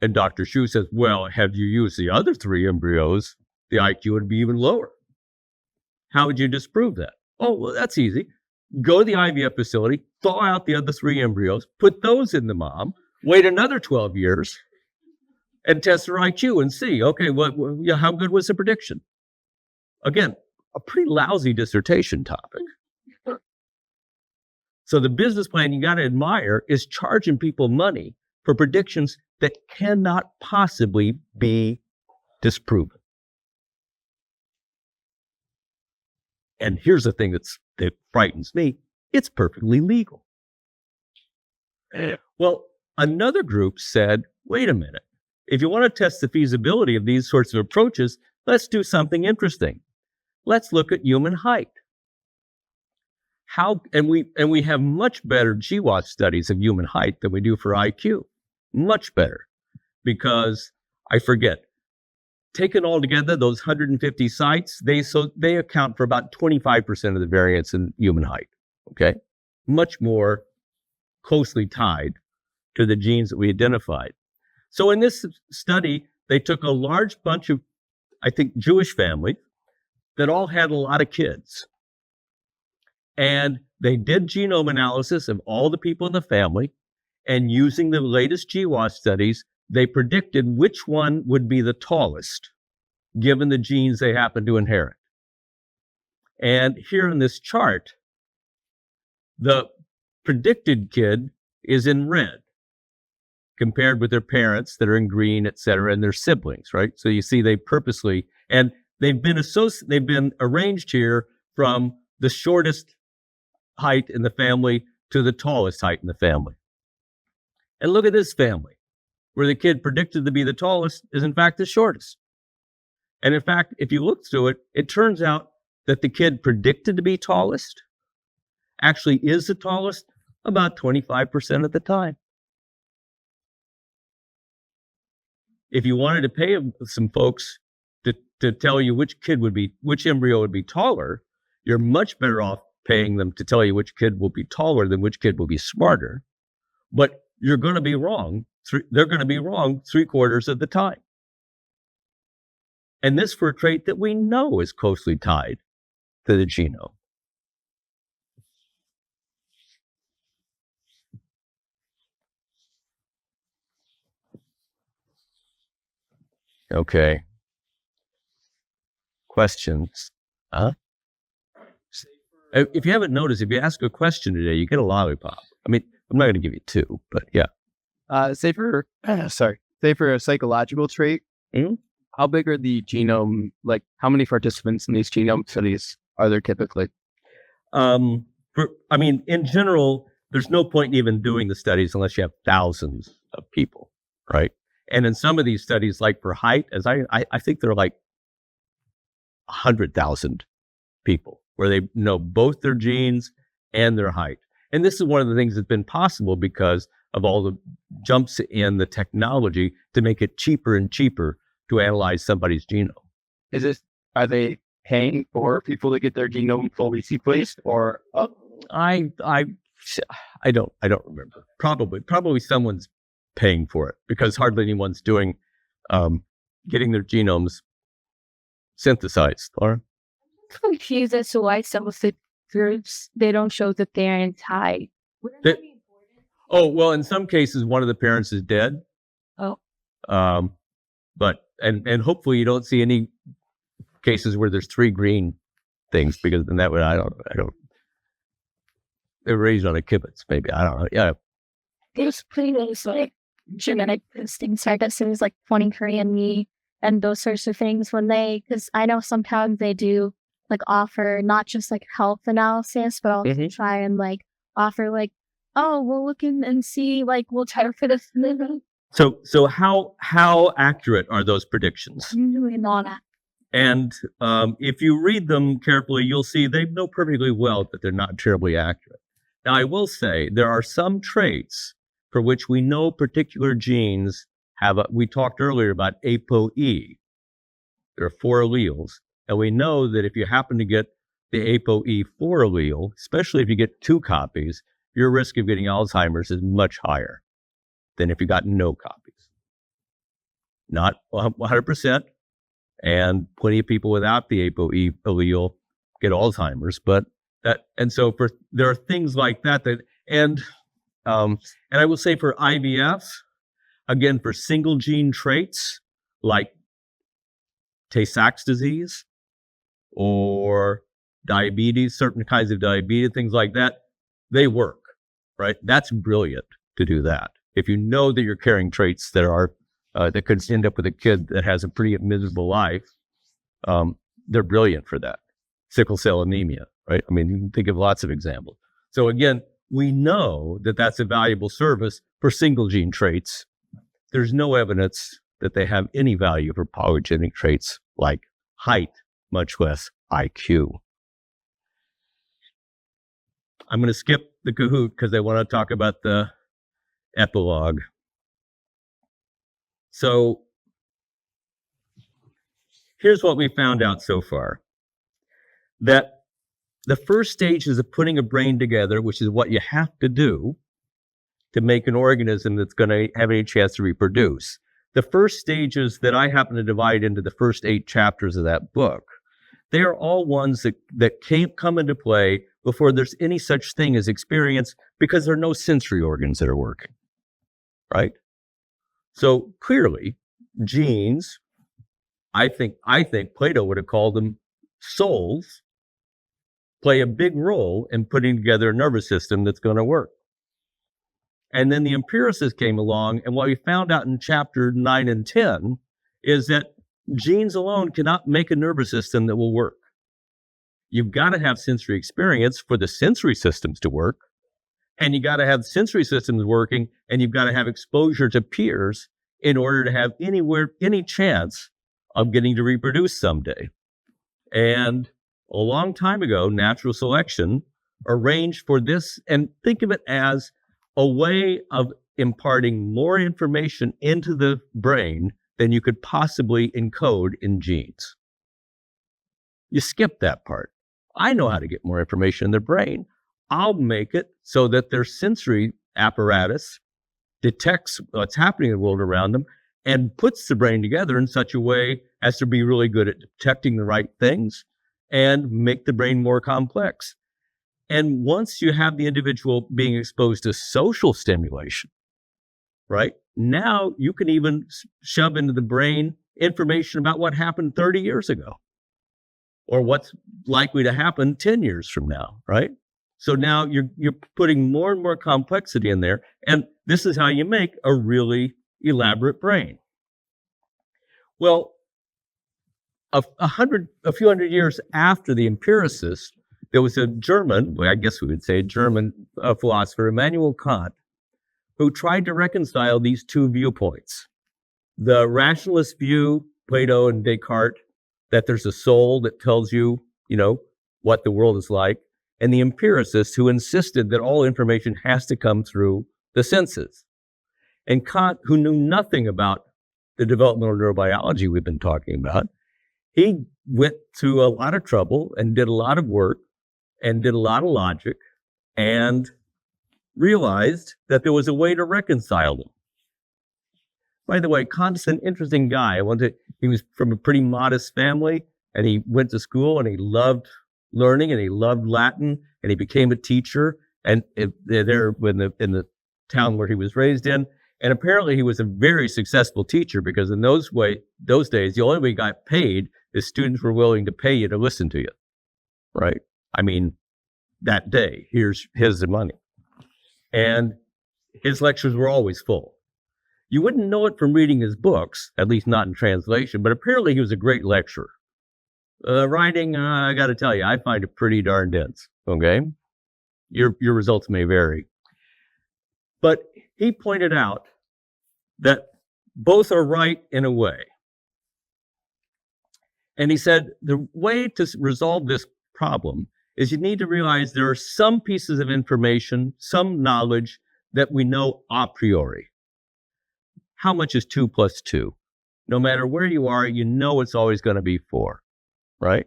And Dr. Shu says, well, have you used the other 3 embryos, the IQ would be even lower. How would you disprove that? Oh, well, that's easy. Go to the IVF facility, thaw out the other 3 embryos, put those in the mom, wait another 12 years, and test her IQ and see, okay, how good was the prediction? Again, a pretty lousy dissertation topic. So the business plan you got to admire is charging people money for predictions that cannot possibly be disproven. And here's the thing that frightens me. It's perfectly legal. Well, another group said, wait a minute. If you want to test the feasibility of these sorts of approaches, let's do something interesting. Let's look at human height. We have much better GWAS studies of human height than we do for IQ. Much better. Because, I forget, taken all together, those 150 sites, they account for about 25% of the variance in human height. Okay? Much more closely tied to the genes that we identified. So in this study, they took a large bunch of, I think, Jewish families that all had a lot of kids. And they did genome analysis of all the people in the family, and using the latest GWAS studies, they predicted which one would be the tallest, given the genes they happen to inherit. And here in this chart, the predicted kid is in red, compared with their parents that are in green, et cetera, and their siblings, right? So you see they purposely, and they've been arranged here from the shortest height in the family to the tallest height in the family. And look at this family, where the kid predicted to be the tallest is in fact the shortest. And in fact, if you look through it, it turns out that the kid predicted to be tallest actually is the tallest about 25% of the time. If you wanted to pay some folks to tell you which embryo would be taller, you're much better off paying them to tell you which kid will be taller than which kid will be smarter. But you're going to be wrong. They're going to be wrong 3/4 of the time. And this for a trait that we know is closely tied to the genome. Okay. Questions? Huh? If you haven't noticed, if you ask a question today, you get a lollipop. I mean, I'm not going to give you two, but yeah. Say for a psychological trait, how big are the genome, like how many participants in these genome studies are there typically? In general, there's no point in even doing the studies unless you have thousands of people, right? And in some of these studies, like for height, I think there are like 100,000 people where they know both their genes and their height. And this is one of the things that's been possible because of all the jumps in the technology to make it cheaper and cheaper to analyze somebody's genome. Are they paying for people to get their genome fully sequenced, or? I don't remember. Probably someone's paying for it because hardly anyone's doing getting their genomes synthesized. Laura? I'm confused as to why some of the groups, they don't show the parents' height. Oh, well, in some cases, one of the parents is dead. Oh. But hopefully you don't see any cases where there's 3 green things, because then that would, I don't, they're raised on a kibitz, maybe. I don't know. Yeah. There's things like genetic things, I guess it was like 23andMe and those sorts of things because I know sometimes they do like offer not just like health analysis, but also try and like offer like, oh, we'll look in and see, like we'll try to fit a living. So how accurate are those predictions? Usually not accurate. And if you read them carefully, you'll see they know perfectly well that they're not terribly accurate. Now, I will say there are some traits for which we know particular genes we talked earlier about ApoE. There are 4 alleles. And we know that if you happen to get the ApoE4 allele, especially if you get 2 copies, your risk of getting Alzheimer's is much higher than if you got no copies. Not 100%, and plenty of people without the ApoE allele get Alzheimer's, there are things like that and I will say for IVF, again, for single gene traits like Tay-Sachs disease or diabetes, certain kinds of diabetes, things like that, they work, right? That's brilliant to do that. If you know that you're carrying traits that are that could end up with a kid that has a pretty miserable life, they're brilliant for that. Sickle cell anemia, right? I mean, you can think of lots of examples. So again, we know that that's a valuable service for single gene traits. There's no evidence that they have any value for polygenic traits like height, much less IQ. I'm going to skip the Kahoot because I want to talk about the epilogue. So here's what we found out so far. That the first stage is of putting a brain together, which is what you have to do to make an organism that's going to have any chance to reproduce. The first stages that I happen to divide into the first 8 chapters of that book, they are all ones that can't come into play before there's any such thing as experience, because there are no sensory organs that are working, right? So clearly, genes, I think Plato would have called them souls, play a big role in putting together a nervous system that's going to work. And then the empiricists came along, and what we found out in chapter 9 and 10 is that genes alone cannot make a nervous system that will work. You've got to have sensory experience for the sensory systems to work, and you got to have sensory systems working, and you've got to have exposure to peers in order to have any chance of getting to reproduce someday. And A long time ago, natural selection arranged for this, and think of it as a way of imparting more information into the brain than you could possibly encode in genes. You skip that part. I know how to get more information in their brain. I'll make it so that their sensory apparatus detects what's happening in the world around them and puts the brain together in such a way as to be really good at detecting the right things and make the brain more complex. And once you have the individual being exposed to social stimulation, right, now you can even shove into the brain information about what happened 30 years ago or what's likely to happen 10 years from now, right? So now you're putting more and more complexity in there, and this is how you make a really elaborate brain. Well, a few hundred years after the empiricists, there was a German, well, I guess we would say a German philosopher, Immanuel Kant, who tried to reconcile these two viewpoints. The rationalist view, Plato and Descartes, that there's a soul that tells you, what the world is like, and the empiricists who insisted that all information has to come through the senses. And Kant, who knew nothing about the developmental neurobiology we've been talking about, he went to a lot of trouble and did a lot of work and did a lot of logic and realized that there was a way to reconcile them. By the way, Kant's an interesting guy. He was from a pretty modest family, and he went to school, and he loved learning, and he loved Latin, and he became a teacher, and there in the town where he was raised in. And apparently he was a very successful teacher, because in those days, the only way you got paid is students were willing to pay you to listen to you, right? I mean, that day, here's the money. And his lectures were always full. You wouldn't know it from reading his books, at least not in translation, but apparently he was a great lecturer. Writing, I got to tell you, I find it pretty darn dense, okay? Your results may vary. But he pointed out that both are right in a way. And he said the way to resolve this problem is you need to realize there are some pieces of information, some knowledge that we know a priori. How much is 2 plus 2? No matter where you are, you know it's always going to be 4, right?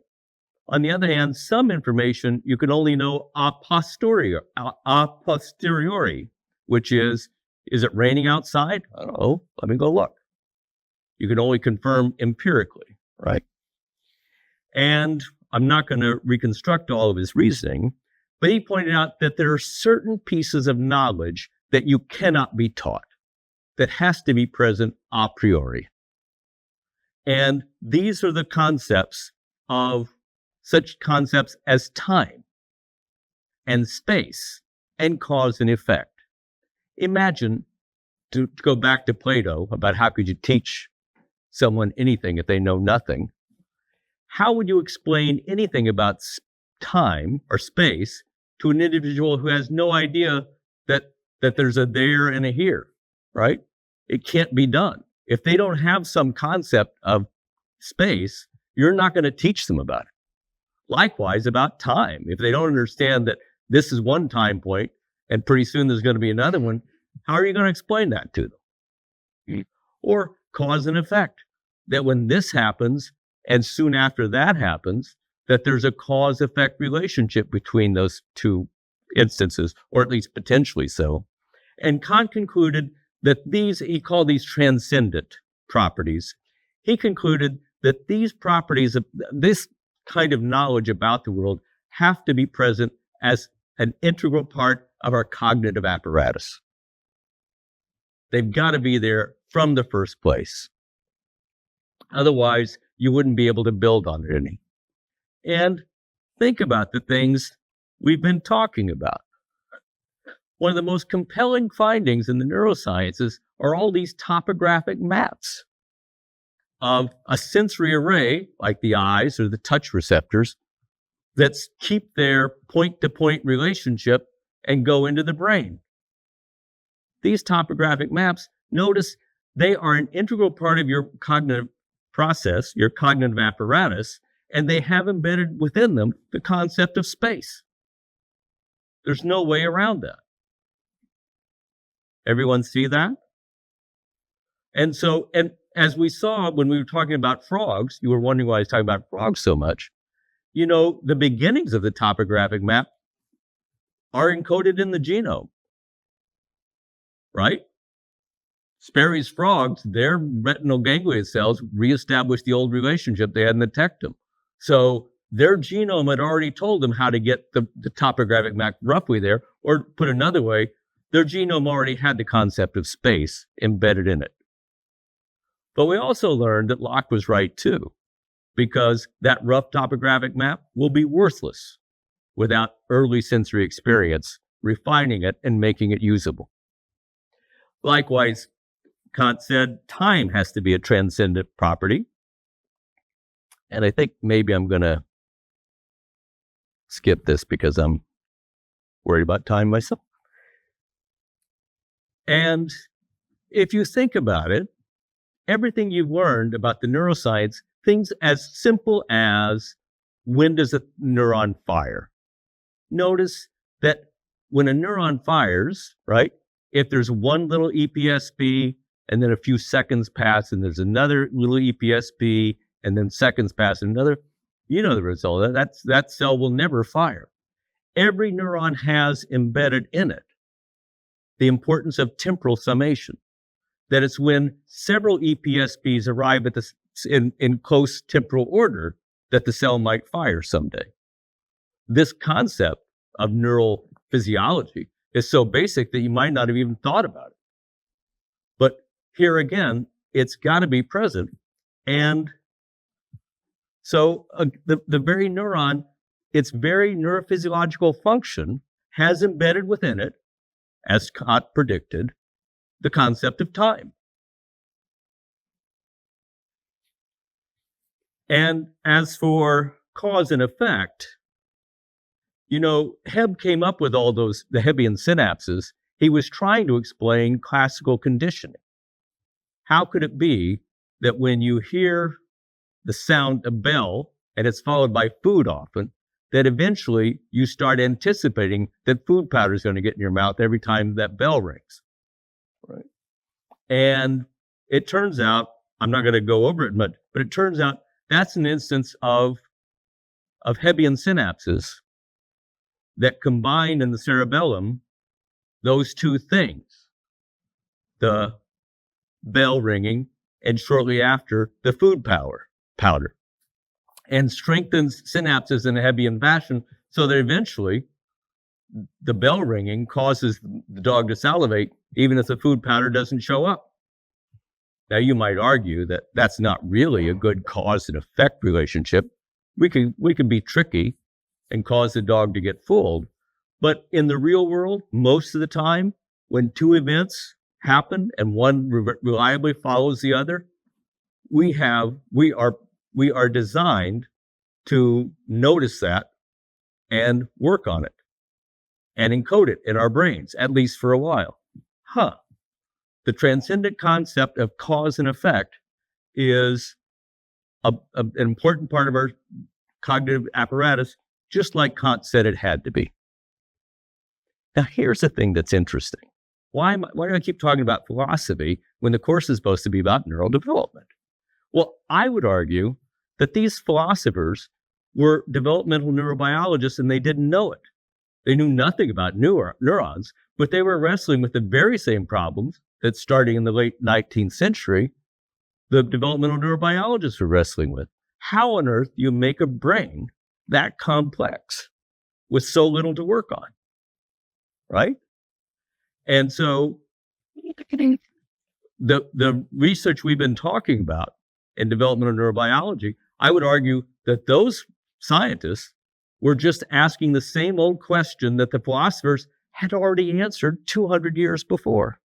On the other hand, some information you can only know a posteriori, which is it raining outside? I don't know. Let me go look. You can only confirm empirically, right? And I'm not going to reconstruct all of his reasoning, but he pointed out that there are certain pieces of knowledge that you cannot be taught, that has to be present a priori. And these are the concepts of such concepts as time and space and cause and effect. Imagine, to go back to Plato about how could you teach someone anything if they know nothing, how would you explain anything about time or space to an individual who has no idea that there's a there and a here, right? It can't be done. If they don't have some concept of space, you're not going to teach them about it. Likewise, about time. If they don't understand that this is one time point and pretty soon there's going to be another one, how are you going to explain that to them? Or cause and effect, that when this happens and soon after that happens, that there's a cause-effect relationship between those two instances, or at least potentially so. And Kant concluded that he called these transcendent properties. He concluded that these properties of this kind of knowledge about the world have to be present as an integral part of our cognitive apparatus. They've got to be there from the first place. Otherwise, you wouldn't be able to build on it any. And think about the things we've been talking about. One of the most compelling findings in the neurosciences are all these topographic maps of a sensory array, like the eyes or the touch receptors, that keep their point-to-point relationship and go into the brain. These topographic maps, notice they are an integral part of your cognitive process, your cognitive apparatus, And they have embedded within them the concept of space. There's no way around that. Everyone see that? And so, and as we saw when we were talking about frogs, you were wondering why I was talking about frogs so much. You know, the beginnings of the topographic map are encoded in the genome, right? Sperry's frogs, their retinal ganglia cells reestablished the old relationship they had in the tectum. So their genome had already told them how to get the topographic map roughly there, or put another way, their genome already had the concept of space embedded in it. But we also learned that Locke was right too, because that rough topographic map will be worthless without early sensory experience, refining it and making it usable. Likewise, Kant said time has to be a transcendent property. And I think maybe I'm going to skip this because I'm worried about time myself. And if you think about it, everything you've learned about the neuroscience, things as simple as when does a neuron fire? Notice that when a neuron fires, right, if there's one little EPSP and then a few seconds pass and there's another little EPSP and then seconds pass and another, you know the result. That cell will never fire. Every neuron has embedded in it the importance of temporal summation. That it's when several EPSPs arrive at in close temporal order that the cell might fire someday. This concept of neural physiology is so basic that you might not have even thought about it. But here again, it's got to be present. And so the very neuron, its very neurophysiological function has embedded within it, as Kant predicted, the concept of time. And as for cause and effect, you know, Hebb came up with all those, the Hebbian synapses. He was trying to explain classical conditioning. How could it be that when you hear the sound of bell, and it's followed by food often, that eventually you start anticipating that food powder is going to get in your mouth every time that bell rings? Right. And it turns out, I'm not going to go over it much, but it turns out that's an instance of Hebbian synapses that combine in the cerebellum those two things, the bell ringing and shortly after the food powder, and strengthens synapses in a Hebbian fashion so that eventually the bell ringing causes the dog to salivate even if the food powder doesn't show up. Now, you might argue that that's not really a good cause and effect relationship. We can be tricky and cause the dog to get fooled. But in the real world, most of the time, when two events happen and one reliably follows the other, we are designed to notice that and work on it and encode it in our brains, at least for a while. The transcendent concept of cause and effect is an important part of our cognitive apparatus, just like Kant said it had to be. Now, here's the thing that's interesting. Why do I keep talking about philosophy when the course is supposed to be about neural development? Well, I would argue that these philosophers were developmental neurobiologists and they didn't know it. They knew nothing about neurons, but they were wrestling with the very same problems that starting in the late 19th century, the developmental neurobiologists were wrestling with. How on earth do you make a brain that complex with so little to work on? Right? And so the research we've been talking about in developmental neurobiology, I would argue that those scientists were just asking the same old question that the philosophers had already answered 200 years before.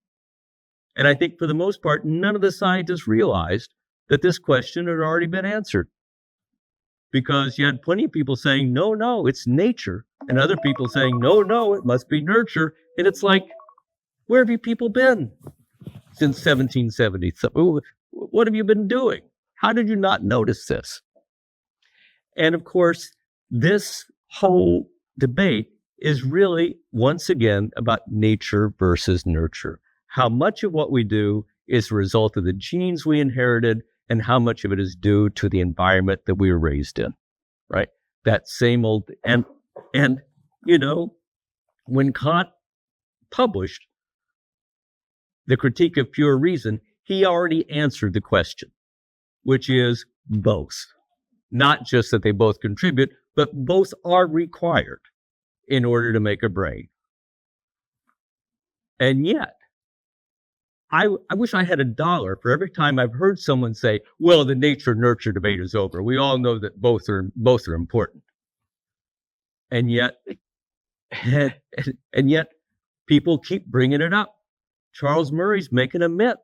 And I think for the most part, none of the scientists realized that this question had already been answered. Because you had plenty of people saying, no, it's nature. And other people saying, no, it must be nurture. And it's like, where have you people been since 1770? What have you been doing? How did you not notice this? And of course, this whole debate is really, once again, about nature versus nurture. How much of what we do is a result of the genes we inherited, and how much of it is due to the environment that we were raised in, right? That same old, and when Kant published The Critique of Pure Reason, he already answered the question, which is both. Not just that they both contribute, but both are required in order to make a brain. And yet, I wish I had $1 for every time I've heard someone say, well, the nature-nurture debate is over. We all know that both are important. And yet, people keep bringing it up. Charles Murray's making a myth,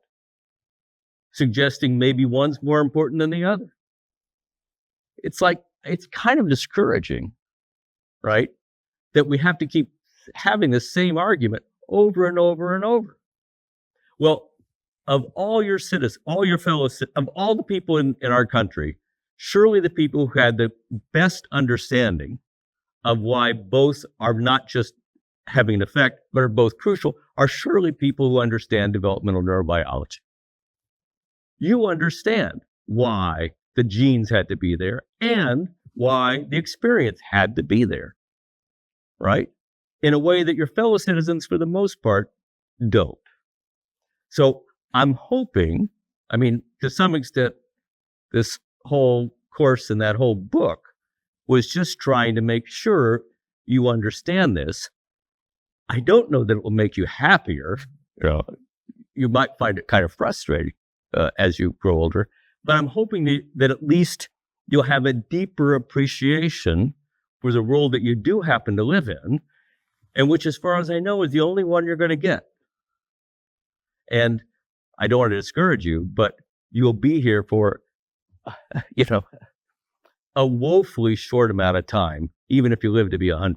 suggesting maybe one's more important than the other. It's kind of discouraging, right? That we have to keep having the same argument over and over and over. Well, of all your citizens, all your fellow citizens, of all the people in our country, surely the people who had the best understanding of why both are not just having an effect, but are both crucial, are surely people who understand developmental neurobiology. You understand why the genes had to be there and why the experience had to be there, right? In a way that your fellow citizens, for the most part, don't. So I'm hoping, to some extent, this whole course and that whole book was just trying to make sure you understand this. I don't know that it will make you happier. You might find it kind of frustrating as you grow older, but I'm hoping that at least you'll have a deeper appreciation for the world that you do happen to live in, and which, as far as I know, is the only one you're going to get. And I don't want to discourage you, but you'll be here for, a woefully short amount of time, even if you live to be 100.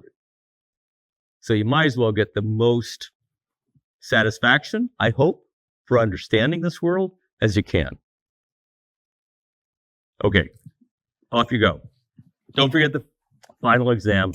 So you might as well get the most satisfaction, I hope, for understanding this world as you can. Okay, off you go. Don't forget the final exam.